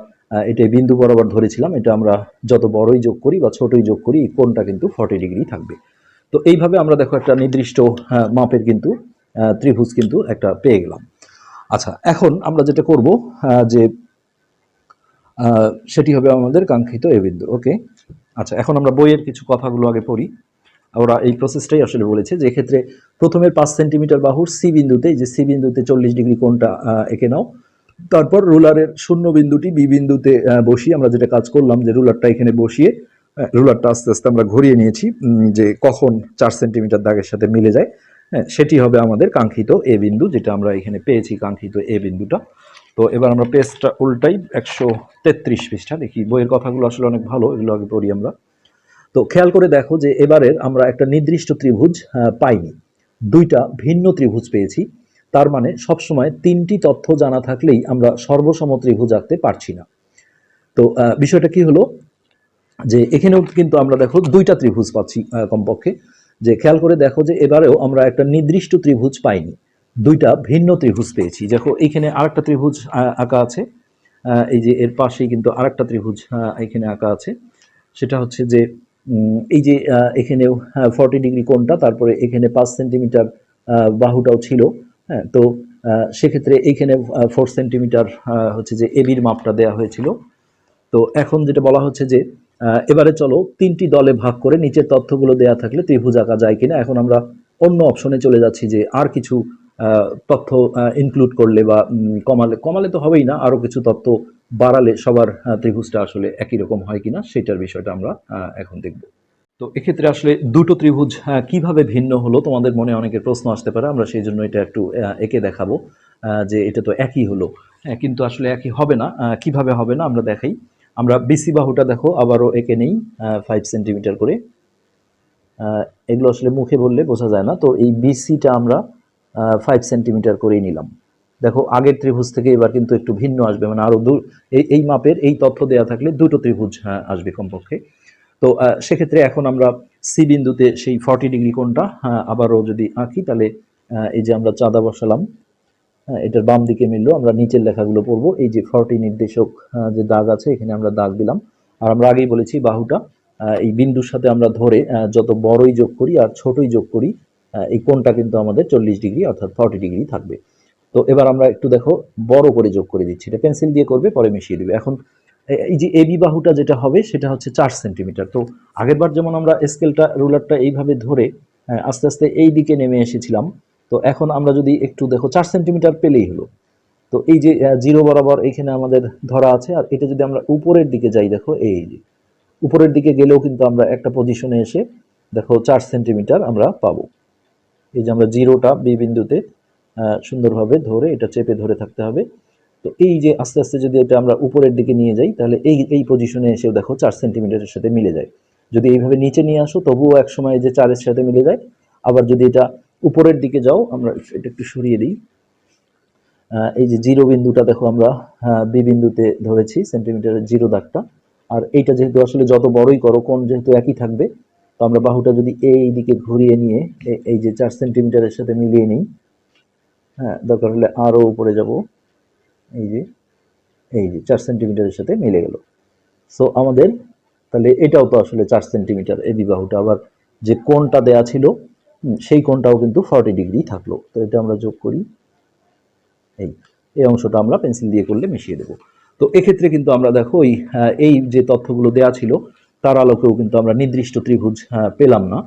এটা বিন্দু বরাবর ধরেছিলাম, এটা আমরা যত বড়ই যোগ করি বা ছোটই যোগ করি এই কোণটা কিন্তু 40 ডিগ্রি থাকবে। তো এইভাবে আমরা দেখো একটা নির্দিষ্ট মাপের কিন্তু ত্রিভুজ কিন্তু একটা পেয়ে গেলাম। আচ্ছা, এখন আমরা যেটা করব যে সেটি হবে আমাদের কাঙ্ক্ষিত এ বিন্দু। ওকে, আচ্ছা, এখন আমরা বইয়ের কিছু কথাগুলো আগে পড়ি। ওরা এই প্রসেসটাই আসলে বলেছে যে ক্ষেত্রে প্রথমের 5 সেন্টিমিটার বাহুর সি বিন্দুতে, যে সি বিন্দুতে 40 ডিগ্রি কোণটা এঁকে নাও। তারপর রুলারের শূন্য বিন্দুটি বি বিন্দুতে বসিয়ে আমরা যেটা কাজ করলাম যে রুলারটা এখানে বসিয়ে রুলারটা আস্তে আস্তে আমরা ঘুরিয়ে নিয়েছি যে কখন 4 সেন্টিমিটার দাগের সাথে মিলে যায়। হ্যাঁ, সেটি হবে আমাদের কাঙ্ক্ষিত এ বিন্দু, যেটা আমরা এখানে পেয়েছি কাঙ্ক্ষিত এ বিন্দুটা। তো এবার আমরা পেজটা উল্টাই, 133 পৃষ্ঠা দেখি। বইয়ের কথাগুলো আসলে অনেক ভালো, এগুলো আগে পড়ি আমরা। তো খেয়াল করে দেখো যে এবারের আমরা একটা নির্দিষ্ট ত্রিভুজ পাইনি, দুইটা ভিন্ন ত্রিভুজ পেয়েছি। তার মানে সবসময় তিনটি তথ্য জানা থাকলেই আমরা সর্বসম ত্রিভুজ আঁকতে পারছি না। তো বিষয়টা কি হলো যে এখানেও কিন্তু আমরা দেখো দুইটা ত্রিভুজ পাচ্ছি কমপক্ষে। যে খেয়াল করে দেখো যে এবারেও আমরা একটা নির্দিষ্ট ত্রিভুজ পাইনি, দুইটা ভিন্ন ত্রিভুজ পেয়েছি। দেখো এখানে আরেকটা ত্রিভুজ আঁকা আছে, এই যে এর পাশেই কিন্তু আরেকটা ত্রিভুজ এখানে আঁকা আছে। সেটা হচ্ছে যে এই যে এখানেও 40 ডিগ্রি কোণটা, তারপরে এখানে 5 সেন্টিমিটার বাহুটাও ছিল। হ্যাঁ, তো সেক্ষেত্রে এইখানে 4 সেন্টিমিটার হচ্ছে যে এবির মাপটা দেওয়া হয়েছিল। তো এখন যেটা বলা হচ্ছে যে এবারে চলো তিনটি দলে ভাগ করে নিচের তথ্যগুলো দেয়া থাকলে ত্রিভুজ আঁকা যায় কিনা। এখন আমরা অন্য অপশনে চলে যাচ্ছি যে আর কিছু তথ্য ইনক্লুড করলে বা কমালে, কমালে তো হবেই না, আরো কিছু তথ্য বাড়ালে সবার ত্রিভুজটা আসলে একই রকম হয় কিনা সেটার বিষয়টা আমরা এখন দেখব। তো এক্ষেত্রে আসলে দুটো ত্রিভুজ কিভাবে ভিন্ন হলো, তোমাদের মনে অনেকের প্রশ্ন আসতে পারে। আমরা সেই জন্য এটা একটু এঁকে দেখাবো যে এটা তো একই হলো, কিন্তু আসলে একই হবে না। কিভাবে হবে না আমরা দেখাই। আমরা বিসি বাহুটা দেখো আবারও এঁকে নেই 5 সেন্টিমিটার করে। এগুলো আসলে মুখে বললে বোঝা যায় না, তো এই বিসিটা আমরা 5 সেন্টিমিটার করেই নিলাম। দেখো আগের ত্রিভুজ থেকে এবার কিন্তু একটু ভিন্ন আসবে, মানে আরো এই মাপের এই তথ্য দেওয়া থাকলে দুটো ত্রিভুজ আসবে কমপক্ষে। তো সেক্ষেত্রে এখন আমরা সি বিন্দুতে সেই 40 ডিগ্রি কোণটা আবারও যদি আঁকি, তাহলে এই যে আমরা চাঁদা বসালাম, এটার বাম দিকে মিললো। আমরা নিচের লেখাগুলো পড়বো। এই যে 40 নির্দেশক যে দাগ আছে এখানে আমরা দাগ দিলাম। আর আমরা আগেই বলেছি বাহুটা এই বিন্দুর সাথে আমরা ধরে যত বড়ই যোগ করি আর ছোটই যোগ করি এই কোণটা কিন্তু আমাদের 40 ডিগ্রি অর্থাৎ 40 ডিগ্রি থাকবে। তো এবার আমরা একটু দেখো বড় করে যোগ করে দিচ্ছি, এটা পেন্সিল দিয়ে করবে, পরে মিশিয়ে দিবে। এখন এই যে এবি বাহুটা যেটা হবে সেটা হচ্ছে 4 সেন্টিমিটার। তো আগেরবার যেমন আমরা স্কেলটা রুলারটা এইভাবে ধরে আস্তে আস্তে এই দিকে নেমে এসেছিলাম, তো এখন আমরা যদি একটু দেখো 4 সেন্টিমিটার পেলেই হলো। তো এই যে জিরো বরাবর এখানে আমাদের ধরা আছে, আর এটা যদি আমরা উপরের দিকে যাই, দেখো এই যে উপরের দিকে গেলেও কিন্তু আমরা একটা পজিশনে এসে দেখো 4 সেন্টিমিটার আমরা পাবো। এই যে আমরা জিরোটা বি বিন্দুতে সুন্দরভাবে ধরে এটা চেপে ধরে থাকতে হবে। তো এই যে আস্তে আস্তে যদি এটা আমরা উপরের দিকে নিয়ে যাই, তাহলে এই পজিশনে এসেও দেখো 4 সেন্টিমিটারের সাথে মিলে যায়। যদি এইভাবে নিচে নিয়ে আসো তবুও এক সময় যে 4-এর সাথে মিলে যায়। আবার যদি এটা উপরের দিকে যাও, আমরা এটা একটু সরিয়ে দিই, এই যে জিরো বিন্দুটা দেখো আমরা বি বিন্দুতে ধরেছি সেন্টিমিটারের জিরো দাগটা। আর এইটা যেহেতু আসলে যত বড়ই করো কোণ যেহেতু একই থাকবে, তো আমরা বাহুটা যদি এই দিকে ঘুরিয়ে নিয়ে এই যে 4 সেন্টিমিটারের সাথে মিলিয়ে নিই, হ্যাঁ দরকার হলে আরো উপরে যাব, এই যে 4 সেন্টিমিটারের সাথে মিলে গেল। সো আমাদের তাহলে এটাও তো আসলে 4 সেন্টিমিটার এই বাহুটা, আবার যে কোণটা দেয়া ছিল সেই কোণটাও কিন্তু 40 ডিগ্রি থাকলো। তো এটা আমরা যোগ করি, এই অংশটা আমরা পেন্সিল দিয়ে করলে মিশিয়ে দেব। তো এক্ষেত্রে কিন্তু আমরা দেখো এই যে তথ্যগুলো দেয়া ছিল তার আলোকেও কিন্তু আমরা নির্দিষ্ট ত্রিভুজ পেলাম না।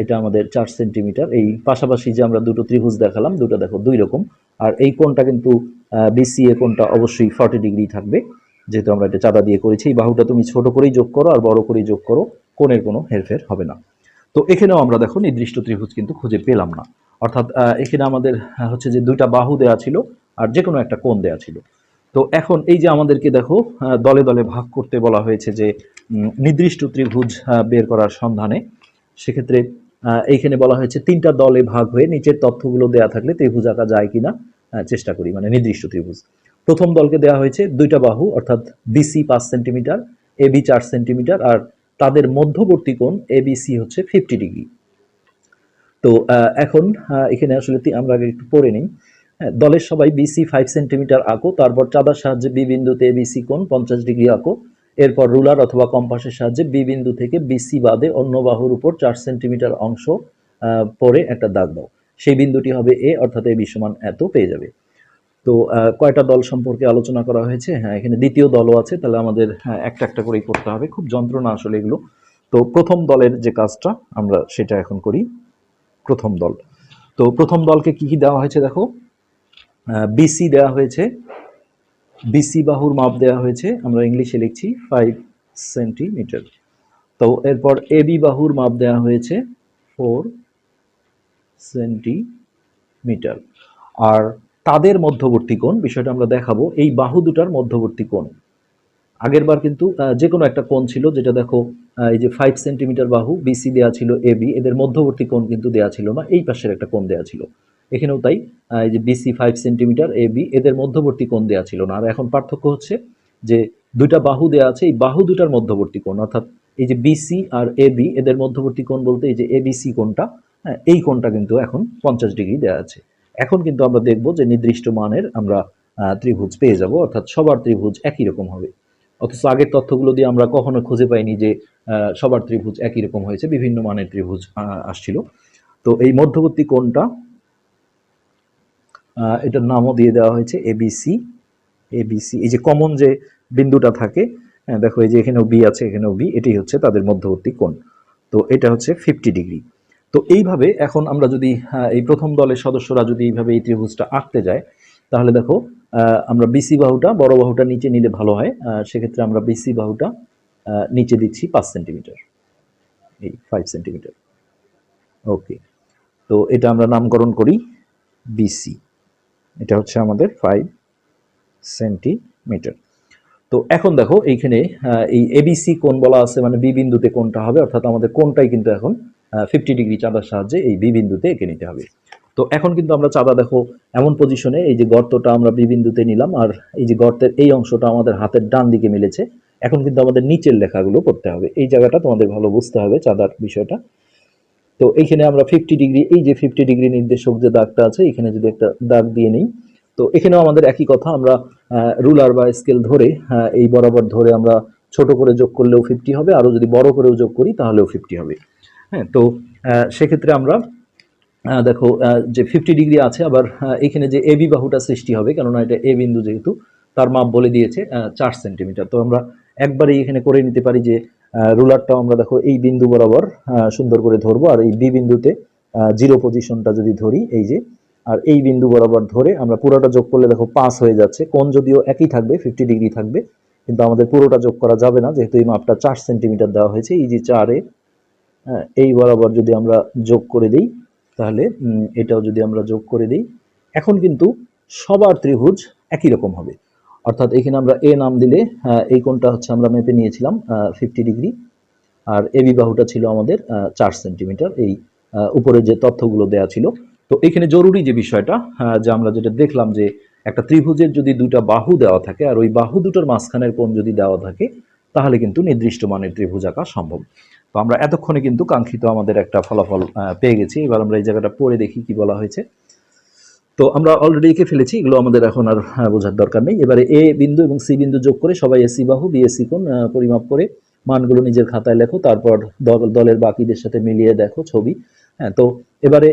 এটা আমাদের 4 সেন্টিমিটার। এই পাশাপাশি যে আমরা দুটো ত্রিভুজ দেখালাম, দুটো দেখো দুই রকম। আর এই কোণটা কিন্তু বিসিএ কোণটা অবশ্যই 40 ডিগ্রি থাকবে, যেহেতু আমরা এটা চাঁদা দিয়ে করেছি। এই বাহুটা তুমি ছোট করেই যোগ করো আর বড় করেই যোগ করো, কোণের কোনো হেরফের হবে না। তো এখানেও আমরা দেখো নির্দিষ্ট ত্রিভুজ কিন্তু খুঁজে পেলাম না। অর্থাৎ এখানে আমাদের হচ্ছে যে দুইটা বাহু দেয়া ছিল আর যে কোনো একটা কোণ দেয়া ছিল। তো এখন এই যে আমাদেরকে দেখো দলে দলে ভাগ করতে বলা হয়েছে যে নির্দিষ্ট ত্রিভুজ বের করার সন্ধানে। সেক্ষেত্রে এইখানে বলা হয়েছে তিনটা দলে ভাগ হয়ে নিচের তথ্যগুলো দেয়া থাকলে ত্রিভুজ আঁকা যায় কিনা চেষ্টা করি, মানে নির্দিষ্ট ত্রিভুজ। প্রথম দলকে দেওয়া হয়েছে দুইটা বাহু অর্থাৎ বিসি 5 সেন্টিমিটার, এবি 4 সেন্টিমিটার, আর তাদের মধ্যবর্তী কোণ এবিসি হচ্ছে 50 ডিগ্রি। তো এখন এখানে আসলে আমরা আগে একটু পড়ে নিই। হ্যাঁ, দলের সবাই বিসি 5 সেন্টিমিটার আঁকো, তারপর চাঁদার সাহায্যে বি বিন্দুতে বিসি কোণ 50 ডিগ্রি আঁকো। এরপর রুলার অথবা কম্পাসের সাহায্যে বি বিন্দু থেকে বিসি বাদে অন্য বাহুর উপর 4 সেন্টিমিটার অংশ পরে একটা দাগ দাও। সেই বিন্দুটি হবে এ, অর্থাৎ এ বি সমান এত পেয়ে যাবে। তো কয়টা দল সম্পর্কে আলোচনা করা হয়েছে? হ্যাঁ, এখানে দ্বিতীয় দলও আছে, তাহলে আমাদের একটা একটা করেই করতে হবে, খুব যন্ত্রণা আসলে এগুলো। তো প্রথম দলের যে কাজটা আমরা সেটা এখন করি। প্রথম দল, তো প্রথম দলকে কি কি দেওয়া হয়েছে দেখো। বিসি দেওয়া হয়েছে, বিসি বাহুর মাপ দেওয়া হয়েছে, আমরা ইংলিশে লিখছি 5 সেন্টিমিটার। তো এরপর এবি বাহুর মাপ দেওয়া হয়েছে 4 সেন্টিমিটার। আর তাদের মধ্যবর্তী কোণ, বিষয়টা আমরা দেখাবো, এই বাহু দুটার মধ্যবর্তী কোণ। আগের বার কিন্তু যে কোনো একটা কোণ ছিল, যেটা দেখো এই যে 5 সেন্টিমিটার বাহু বিসি দেওয়া ছিল, এবি, এদের মধ্যবর্তী কোণ কিন্তু দেওয়া ছিল না, এই পাশের একটা কোণ দেওয়া ছিল। এখানেও তাই, এই যে বিসি 5 সেন্টিমিটার, এবি, এদের মধ্যবর্তী কোণ দেওয়া ছিল না। আর এখন পার্থক্য হচ্ছে যে দুইটা বাহু দেওয়া আছে, এই বাহু দুটার মধ্যবর্তী কোণ, অর্থাৎ এই যে বিসি আর এবি, এদের মধ্যবর্তী কোণ বলতে এই যে এবিসি কোণটা, হ্যাঁ, এই কোণটা কিন্তু এখন 50 ডিগ্রি দেওয়া আছে। এখন কিন্তু আমরা দেখব যে নির্দিষ্ট মানের আমরা ত্রিভুজ পেয়ে যাব, অর্থাৎ সবার ত্রিভুজ একই রকম হবে। অথচ আগের তথ্যগুলো দিয়ে আমরা কখনো খুঁজে পাইনি যে সবার ত্রিভুজ একই রকম হয়েছে, বিভিন্ন মানের ত্রিভুজ আসছিল। তো এই মধ্যবর্তী কোণটা, এটার নামও দিয়ে দেওয়া হয়েছে এবিসি। এবিসি, এই যে কমন যে বিন্দুটা থাকে, দেখো এই যে এখানেও বি আছে, এখানেও বি, এটাই হচ্ছে তাদের মধ্যবর্তী কোণ। তো এটা হচ্ছে 50 ডিগ্রি। তো এইভাবে এখন আমরা যদি এই প্রথম দলের সদস্যরা যদি এইভাবে এই ত্রিভুজটা আঁকতে যায়, তাহলে দেখো আমরা বিসি বাহুটা, বড় বাহুটা নিচে নিলে ভালো হয়। সেক্ষেত্রে আমরা বিসি বাহুটা নিচে দিচ্ছি 5 সেন্টিমিটার, এই 5 সেন্টিমিটার। ওকে, তো এটা আমরা নামকরণ করি বিসি। এটা হচ্ছে আমাদের 5 সেন্টিমিটার। তো এখন দেখো এইখানে এই এবিসি কোণ বলা আছে, মানে বি বিন্দুতে কোণটা হবে, অর্থাৎ আমাদের কোণটাই কিন্তু এখন 50 ডিগ্রি চাঁদার সাহায্যে এই বি বিন্দুতে এঁকে নিতে হবে। তো এখন কিন্তু আমরা চাঁদা দেখো এমন পজিশনে, এই যে গর্তটা আমরা বি বিন্দুতে নিলাম, আর এই যে গর্তের এই অংশটা আমাদের হাতের ডান দিকে মিলেছে। এখন কিন্তু আমাদের নিচের লেখাগুলো করতে হবে, এই জায়গাটা তোমাদের ভালো বুঝতে হবে চাঁদার বিষয়টা। তো এইখানে আমরা 50 ডিগ্রি, এই যে 50 ডিগ্রি নির্দেশক যে দাগটা আছে, এখানে যদি একটা দাগ দিয়ে নিই, তো এখানেও আমাদের একই কথা, আমরা রুলার বা স্কেল ধরে এই বরাবর ধরে আমরা ছোট করে যোগ করলেও 50 হবে, আরও যদি বড় করেও যোগ করি তাহলেও 50 হবে। হ্যাঁ, তো সেক্ষেত্রে আমরা দেখো যে 50 ডিগ্রি আছে, আবার এখানে যে এবি বাহুটা সৃষ্টি হবে, কেননা এটা এ বিন্দু যেহেতু, তার মাপ বলে দিয়েছে 4 সেন্টিমিটার। তো আমরা একবারেই এখানে করে নিতে পারি যে রুলারটাও আমরা দেখো এই বিন্দু বরাবর সুন্দর করে ধরবো, আর এই বি বিন্দুতে জিরো পজিশনটা যদি ধরি, এই যে, আর এই বিন্দু বরাবর ধরে আমরা পুরোটা যোগ করলে দেখো 5 হয়ে যাচ্ছে। কোণ যদিও একই থাকবে, 50 ডিগ্রি থাকবে, কিন্তু আমাদের পুরোটা যোগ করা যাবে না, যেহেতু এই মাপটা 4 সেন্টিমিটার দেওয়া হয়েছে। এই যে 4-এ এই বরাবর যদি আমরা যোগ করে দিই, তাহলে এটাও যদি আমরা যোগ করে দিই, এখন কিন্তু সবার ত্রিভুজ একই রকম হবে। অর্থাৎ এখানে আমরা এ নাম দিলে এই কোণটা হচ্ছে আমরা মেপে নিয়েছিলাম 50 ডিগ্রি, আর এবি বাহুটা ছিল আমাদের 4 সেন্টিমিটার, এই উপরে যে তথ্যগুলো দেওয়া ছিল। তো এখানে জরুরি যে বিষয়টা, যে আমরা যেটা দেখলাম, যে একটা ত্রিভুজের যদি দুইটা বাহু দেওয়া থাকে আর ওই বাহু দুটোর মাঝখানের কোণ যদি দেওয়া থাকে, তাহলে কিন্তু নির্দিষ্ট মানের ত্রিভুজ আঁকা সম্ভব। তো আমরা এতক্ষণে কিন্তু কাঙ্ক্ষিত আমাদের একটা ফলাফল পেয়ে গেছি। এবার আমরা এই জায়গাটা পড়ে দেখি কি বলা হয়েছে। তো আমরা অলরেডি এঁকে ফেলেছি, এগুলো আমাদের এখন আর বোঝার দরকার নেই। এবারে এ বিন্দু এবং সি বিন্দু যোগ করে সবাই এসি বাহু বিএসি কোণ পরিমাপ করে মানগুলো নিজের খাতায় লেখো, তারপর দলের বাকিদের সাথে মিলিয়ে দেখো ছবি। হ্যাঁ, তো এবারে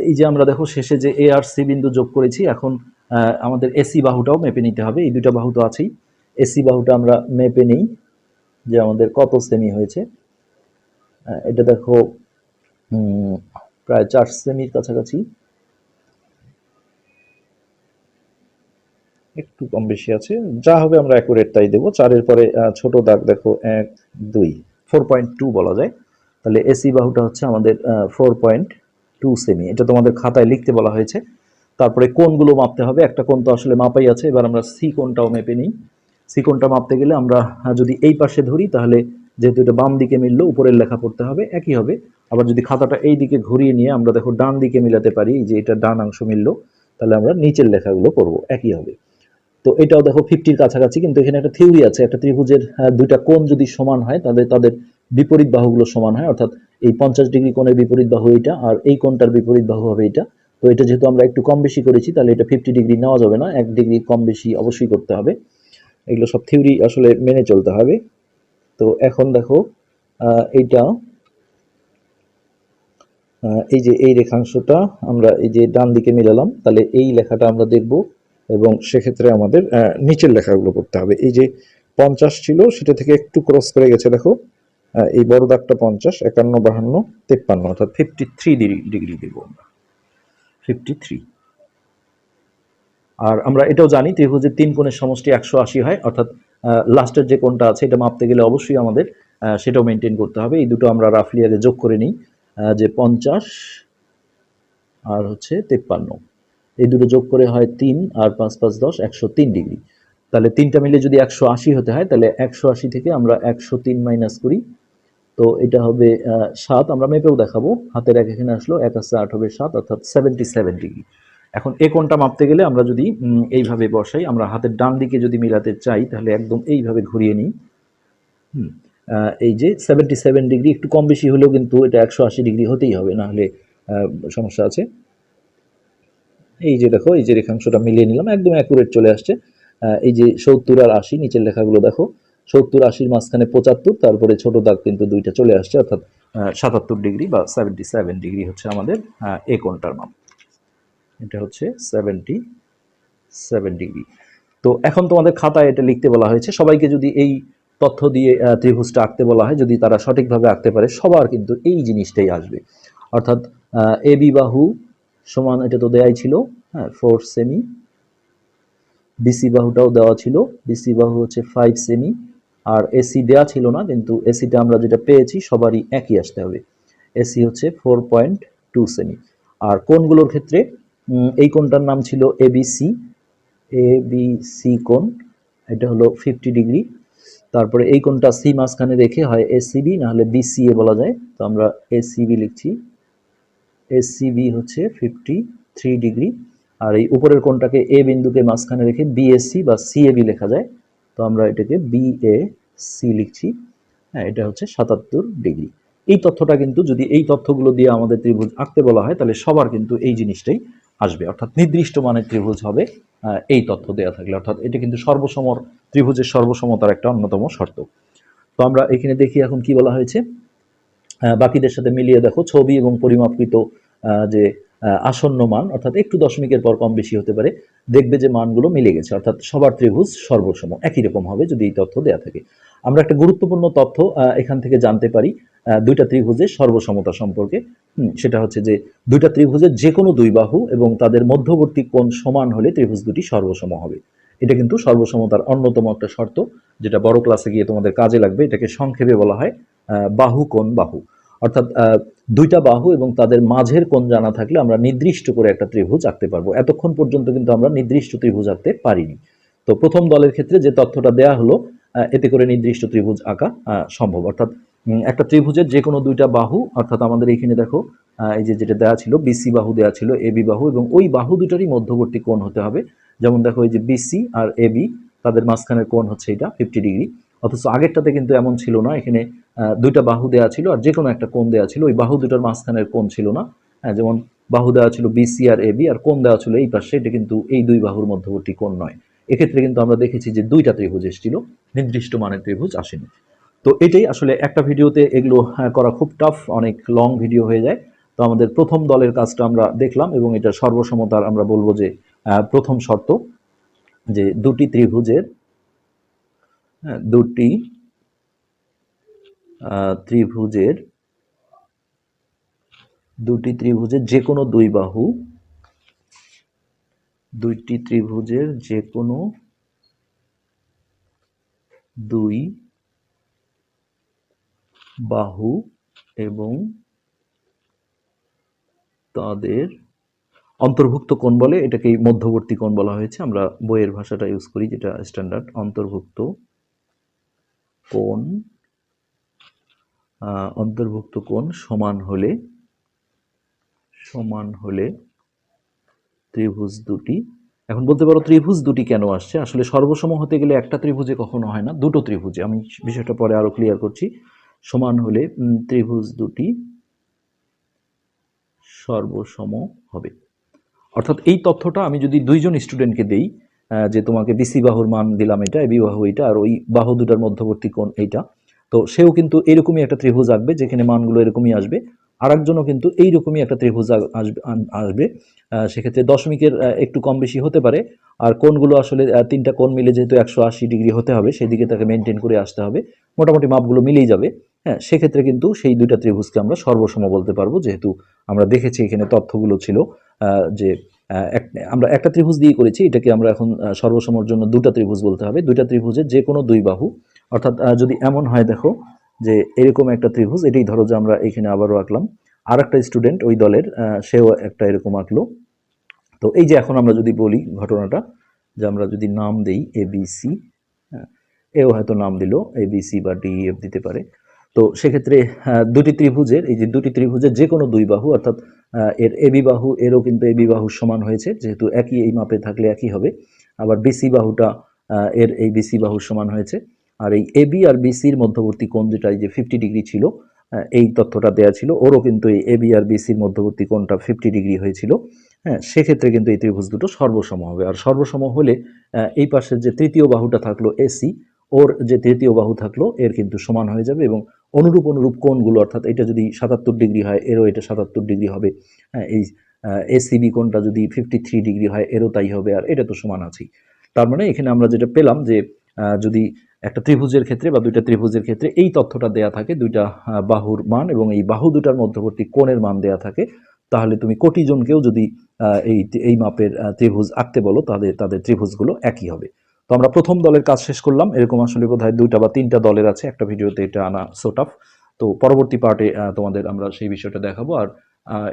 এই যে আমরা দেখো শেষে যে এ আর সি বিন্দু যোগ করেছি, এখন আমাদের এসি বাহুটাও মেপে নিতে হবে। এই দুটা বাহু তো আছেই, এসি বাহুটা আমরা মেপে নিই যে আমাদের কত সেমি হয়েছে। এটা দেখো প্রায় 4 সেমির কাছাকাছি, একটু কম বেশি আছে, যা হবে আমরা অ্যাকুরেট তাই দেবো। 4-এর পরে ছোট দাগ দেখো 1 2, 4.2 বলা যায়। তাহলে এসি বাহুটা হচ্ছে আমাদের 4.2 সেমি, এটা তোমাদের খাতায় লিখতে বলা হয়েছে। তারপরে কোণগুলো মাপতে হবে, একটা কোণ তো আসলে মাপাই আছে, এবার আমরা সি কোণটাও মেপে নিই। সি কোণটা মাপতে গেলে আমরা যদি এই পাশে ধরি, তাহলে যেহেতু এটা বাম দিকে মিললো, উপরের লেখা পড়তে হবে, একই হবে। আবার যদি খাতাটা এই দিকে ঘুরিয়ে নিয়ে আমরা দেখো ডান দিকে মিলাতে পারি, যে এটা ডান অংশ মিললো, তাহলে আমরা নিচের লেখাগুলো করব, একই হবে। তো এটাও দেখো 50-র কাছাকাছি, কিন্তু এখানে একটা থিওরি আছে, একটা ত্রিভুজের দুইটা কোণ যদি সমান হয়, তাহলে তাদের বিপরীত বাহুগুলো সমান হয়, অর্থাৎ এই 50° কোণের বিপরীত বাহু এটা, আর এই কোণটার বিপরীত বাহু হবে এটা। তো এটা যেহেতু আমরা একটু কম বেশি করেছি, তাহলে এটা 50° নেওয়া যাবে না, 1° কম বেশি অবশ্যই করতে হবে। এগুলো সব থিওরি আসলে মেনে চলতে হবে। তো এখন দেখো এইটা এই যে এই রেখাংশটা আমরা এই যে ডান দিকে মিলালাম, তাহলে এই লেখাটা আমরা দেখব, এবং সেক্ষেত্রে আমাদের নিচের লেখাগুলো করতে হবে। এই যে 50 ছিল সেটা থেকে একটু ক্রস করে গেছে, দেখো এই বড় দাগটা 50, 51, 52, 53, অর্থাৎ 53° দেব আমরা, 53। আর আমরা এটাও জানি ত্রিভুজের 3 কোণের সমষ্টি 180 হয়, অর্থাৎ লাস্টের যে কোণটা আছে এটা মাপতে গেলে অবশ্যই আমাদের সেটাও মেনটেন করতে হবে। এই দুটো আমরা রাফলি আগে যোগ করে নিই, যে 50 আর হচ্ছে 53, এই দুটো যোগ করে হয় 3, আর 5 5 10, 103°। তাহলে তিনটা মিলে যদি 180 হতে হয়, তাহলে 180 থেকে আমরা 103 মাইনাস করি, তো এটা হবে 7। আমরা মেপেও দেখাবো, হাতের এক এখানে আসলো, 1 আছে 8 হবে 7, অর্থাৎ 77°। এখন এই কোণটা মাপতে গেলে আমরা যদি এইভাবে বসাই, আমরা হাতের ডান দিকে যদি মিলাতে চাই তাহলে একদম এইভাবে ঘুরিয়ে নিই। এই যে 77°, একটু কম বেশি হলেও কিন্তু এটা 180° হতেই হবে, না হলে সমস্যা আছে। এই যে দেখো, এই যে রেখাংশটা মিলিয়ে নিলাম, একদম অ্যাকুরেট চলে আসছে। এই যে 70 আর 80, নিচের লেখাগুলো দেখো, 70 80-র মাঝখানে 75, তারপরে ছোট দাগ কিন্তু দুইটা চলে আসছে, অর্থাৎ 77° বা 77° হচ্ছে আমাদের এই কোণটার মাপ। এটা হচ্ছে 77°। তো এখন তোমাদের খাতায় এটা লিখতে বলা হয়েছে। সবাইকে যদি এই তথ্য দিয়ে ত্রিভুজটা আঁকতে বলা হয়, যদি তারা সঠিকভাবে আঁকতে পারে, সবার কিন্তু এই জিনিসটাই আসবে। অর্থাৎ এবি বাহু সমান, এটা তো দেয়াই ছিল, 4 সেমি। বিসি বাহুটাও দেওয়া ছিল, বিসি বাহু হচ্ছে 5 সেমি। আর এসি দেওয়া ছিল না, কিন্তু এসিটা আমরা যেটা পেয়েছি সবারই একই আসতে হবে। এসি হচ্ছে 4.2 সেমি। আর কোণগুলোর ক্ষেত্রে এই কোণটার নাম ছিল এবিসি, এবিসি কোণ, এটা হলো 50°। তারপরে এই কোণটা সি মাঝখানে রেখে হয় এসিবি, না হলে বিসিএ বলা যায়, তো আমরা এসিবি লিখছি। এসিবি হচ্ছে 53°। আর এই উপরের কোণটাকে এ বিন্দুকে মাঝখানে রেখে বিএসসি বা সিএবি লেখা যায়, তো আমরা এটাকে বিএসসি লিখছি। এটা হচ্ছে 77°। এই তথ্যটা কিন্তু, যদি এই তথ্যগুলো দিয়ে আমাদের ত্রিভুজ আঁকতে বলা হয়, তাহলে সবার কিন্তু এই জিনিসটাই আসবে, অর্থাৎ নির্দিষ্ট মানের ত্রিভুজ হবে এই তথ্য দেওয়া থাকলে। অর্থাৎ এটা কিন্তু সর্বসমর ত্রিভুজের সর্বসমতার একটা অন্যতম শর্ত। তো আমরা এখানে দেখি এখন কি বলা হয়েছে, বাকিদের সাথে মিলিয়ে দেখো, ছবি এবং পরিমাপকৃত যে আসন্ন মান, অর্থাৎ একটু দশমিকের পর কম বেশি হতে পারে, দেখবে যে মানগুলো মিলে গেছে, অর্থাৎ সবার ত্রিভুজ সর্বসম একই রকম হবে যদি এই তথ্য দেওয়া থাকে। আমরা একটা গুরুত্বপূর্ণ তথ্য এখান থেকে জানতে পারি দুইটা ত্রিভুজের সর্বসমতা সম্পর্কে। সেটা হচ্ছে যে দুইটা ত্রিভুজের যে কোনো দুই বাহু এবং তাদের মধ্যবর্তী কোণ সমান হলে ত্রিভুজ দুটি সর্বসম হবে। এটা কিন্তু সর্বসমতার অন্যতম একটা শর্ত, যেটা বড় ক্লাসে গিয়ে তোমাদের কাজে লাগবে। এটাকে সংক্ষেপে বলা হয় বাহু কোণ বাহু। অর্থাৎ দুইটা বাহু এবং তাদের মাঝের কোণ জানা থাকলে আমরা নির্দিষ্ট করে একটা ত্রিভুজ আঁকতে পারবো। এতক্ষণ পর্যন্ত কিন্তু আমরা নির্দিষ্ট ত্রিভুজ আঁকতে পারিনি। তো প্রথম দলের ক্ষেত্রে যে তথ্যটা দেয়া হলো, এতে করে নির্দিষ্ট ত্রিভুজ আঁকা সম্ভব। অর্থাৎ একটা ত্রিভুজের যে কোনো দুইটা বাহু, অর্থাৎ আমাদের এখানে দেখো এই যে যেটা দেওয়া ছিল, বিসি বাহু দেওয়া ছিল, এবি বাহু, এবং ওই বাহু দুটারই মধ্যবর্তী কোণ হতে হবে। যেমন দেখো এই যে বিসি আর এবি, তাদের মাঝখানের কোণ হচ্ছে এটা 50°। অথচ আগেরটাতে কিন্তু এমন ছিল না, এখানে দুইটা বাহু দেওয়া ছিল আর যে কোনো একটা কোণ দেওয়া ছিল, ওই বাহু দুটার মাঝখানের কোণ ছিল না। যেমন বাহু দেওয়া ছিল বিসি আর এবি, আর কোণ দেওয়া ছিল এই পাশে, এটা কিন্তু এই দুই বাহুর মধ্যবর্তী কোণ নয়। এক্ষেত্রে কিন্তু আমরা দেখেছি যে দুইটা ত্রিভুজ এসেছিল, নির্দিষ্ট মানের ত্রিভুজ আসেনি। তো এটাই আসলে একটা ভিডিওতে এগুলো করা খুব টাফ, অনেক লং ভিডিও হয়ে যায়। তো আমাদের প্রথম দলের কাজটা আমরা দেখলাম, এবং এটা সর্বসমতার আমরা বলবো যে প্রথম শর্ত, যে দুটি ত্রিভুজের দুটি ত্রিভুজের যে কোনো দুই বাহু, দুইটি ত্রিভুজের যে কোনো দুই বাহু এবং তাদের অন্তর্ভুক্ত কোণ বলে, এটাকে মধ্যবর্তী কোণ বলা হয়েছে। আমরা বইয়ের ভাষাটা ইউজ করি, যেটা স্ট্যান্ডার্ড। অন্তর্ভুক্ত কোণ সমান হলে ত্রিভুজ দুটি। এখন বলতে পারো ত্রিভুজ দুটি কেন আসছে, আসলে সর্বসম হতে গেলে একটা ত্রিভুজে কখনো হয় না, দুটো ত্রিভুজে। আমি বিষয়টা পরে আরো ক্লিয়ার করছি। সমান হলে ত্রিভুজ দুটি সর্বসম হবে। অর্থাৎ এই তথ্যটা আমি যদি দুইজন স্টুডেন্টকে দেই, যে তোমাকে বিসি বাহুর মান দিলাম এটা, এবি বাহু এইটা, আর ওই বাহু দুটার মধ্যবর্তী কোণ এইটা, তো সেও কিন্তু এরকমই একটা ত্রিভুজ আঁকবে যেখানে মানগুলো এরকমই আসবে। আরেকজনও কিন্তু এইরকমই একটা ত্রিভুজ আসবে। সেক্ষেত্রে দশমিকের একটু কম বেশি হতে পারে, আর কোণগুলো আসলে তিনটা কোণ মিলে যেহেতু 180 ডিগ্রি হতে হবে, সেদিকে তাকে মেনটেন করে আসতে হবে, মোটামুটি মাপগুলো মিলেই যাবে। হ্যাঁ, সেক্ষেত্রে কিন্তু সেই দুইটা ত্রিভুজকে আমরা সর্বসম বলতে পারবো, যেহেতু আমরা দেখেছি এখানে তথ্যগুলো ছিল যে আমরা একটা ত্রিভুজ দিয়ে করেছি, এটাকে আমরা এখন সর্বসমর জন্য দুটা ত্রিভুজ বলতে হবে। দুইটা ত্রিভুজের যে কোনো দুই বাহু, অর্থাৎ যদি এমন হয় দেখো যে এরকম একটা ত্রিভুজ, এটাই ধরো যে আমরা এখানে আবারও আঁকলাম, আর একটা স্টুডেন্ট ওই দলের সেও একটা এরকম আঁকলো। তো এই যে এখন আমরা যদি বলি ঘটনাটা, যে আমরা যদি নাম দেই এবিসি, এও হয়তো নাম দিল এবিসি বা ডিএফ দিতে পারে। তো সেক্ষেত্রে দুটি ত্রিভুজের, এই যে দুটি ত্রিভুজের যে কোনো দুই বাহু, অর্থাৎ এর এবি বাহু এরও কিন্তু এবি বাহুর সমান হয়েছে, যেহেতু একই এই মাপে থাকলে একই হবে। আবার বিসি বাহুটা এর এই বিসি বাহুর সমান হয়েছে। আর এই এবি আর বিসির মধ্যবর্তী কোণ যেটা এই যে 50 ডিগ্রি ছিল, এই তথ্যটা দেয়া ছিল, ওরও কিন্তু এই এবি আর বিসির মধ্যবর্তী কোণটা 50 ডিগ্রি হয়েছিল। হ্যাঁ, সেক্ষেত্রে কিন্তু এই ত্রিভুজ দুটো সর্বসম হবে। আর সর্বসম হলে এই পাশের যে তৃতীয় বাহুটা থাকলো এসি, ওর যে তৃতীয় বাহু থাকলো এর কিন্তু সমান হয়ে যাবে, এবং অনুরূপ অনুরূপ কোণগুলো, অর্থাৎ এটা যদি 77 ডিগ্রি হয় এরও এটা 77 ডিগ্রি হবে। হ্যাঁ, এই এসিবি কোণটা যদি 53 ডিগ্রি হয় এরও তাই হবে, আর এটা তো সমান আছেই। তার মানে এখানে আমরা যেটা পেলাম যে যদি একটা ত্রিভুজের ক্ষেত্রে বা দুইটা ত্রিভুজের ক্ষেত্রে এই তথ্যটা দেয়া থাকে, দুইটা বাহুর মান এবং এই বাহু দুটার মধ্যবর্তী কোণের মান দেয়া থাকে, তাহলে তুমি কোটি জনকেও যদি এই এই মাপের ত্রিভুজ আঁকতে বলো, তাদের তাদের ত্রিভুজগুলো একই হবে। তো আমরা প্রথম দলের কাজ শেষ করলাম। এরকম আসলে বোধহয় দুইটা বা তিনটা দলের আছে, একটা ভিডিওতে এটা আনা সো টাফ। তো পরবর্তী পার্টে তোমাদের আমরা সেই বিষয়টা দেখাবো। আর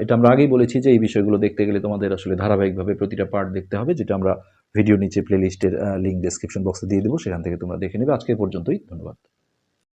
এটা আমরা আগেই বলেছি যে এই বিষয়গুলো দেখতে গেলে তোমাদের আসলে ধারাবাহিকভাবে প্রতিটা পার্ট দেখতে হবে, যেটা আমরা ভিডিও নিচে প্লে লিস্টের লিঙ্ক ডেসক্রিপশন বক্সে দিয়ে দেবো, সেখান থেকে তোমরা দেখে নেবে। আজকে পর্যন্তই, ধন্যবাদ।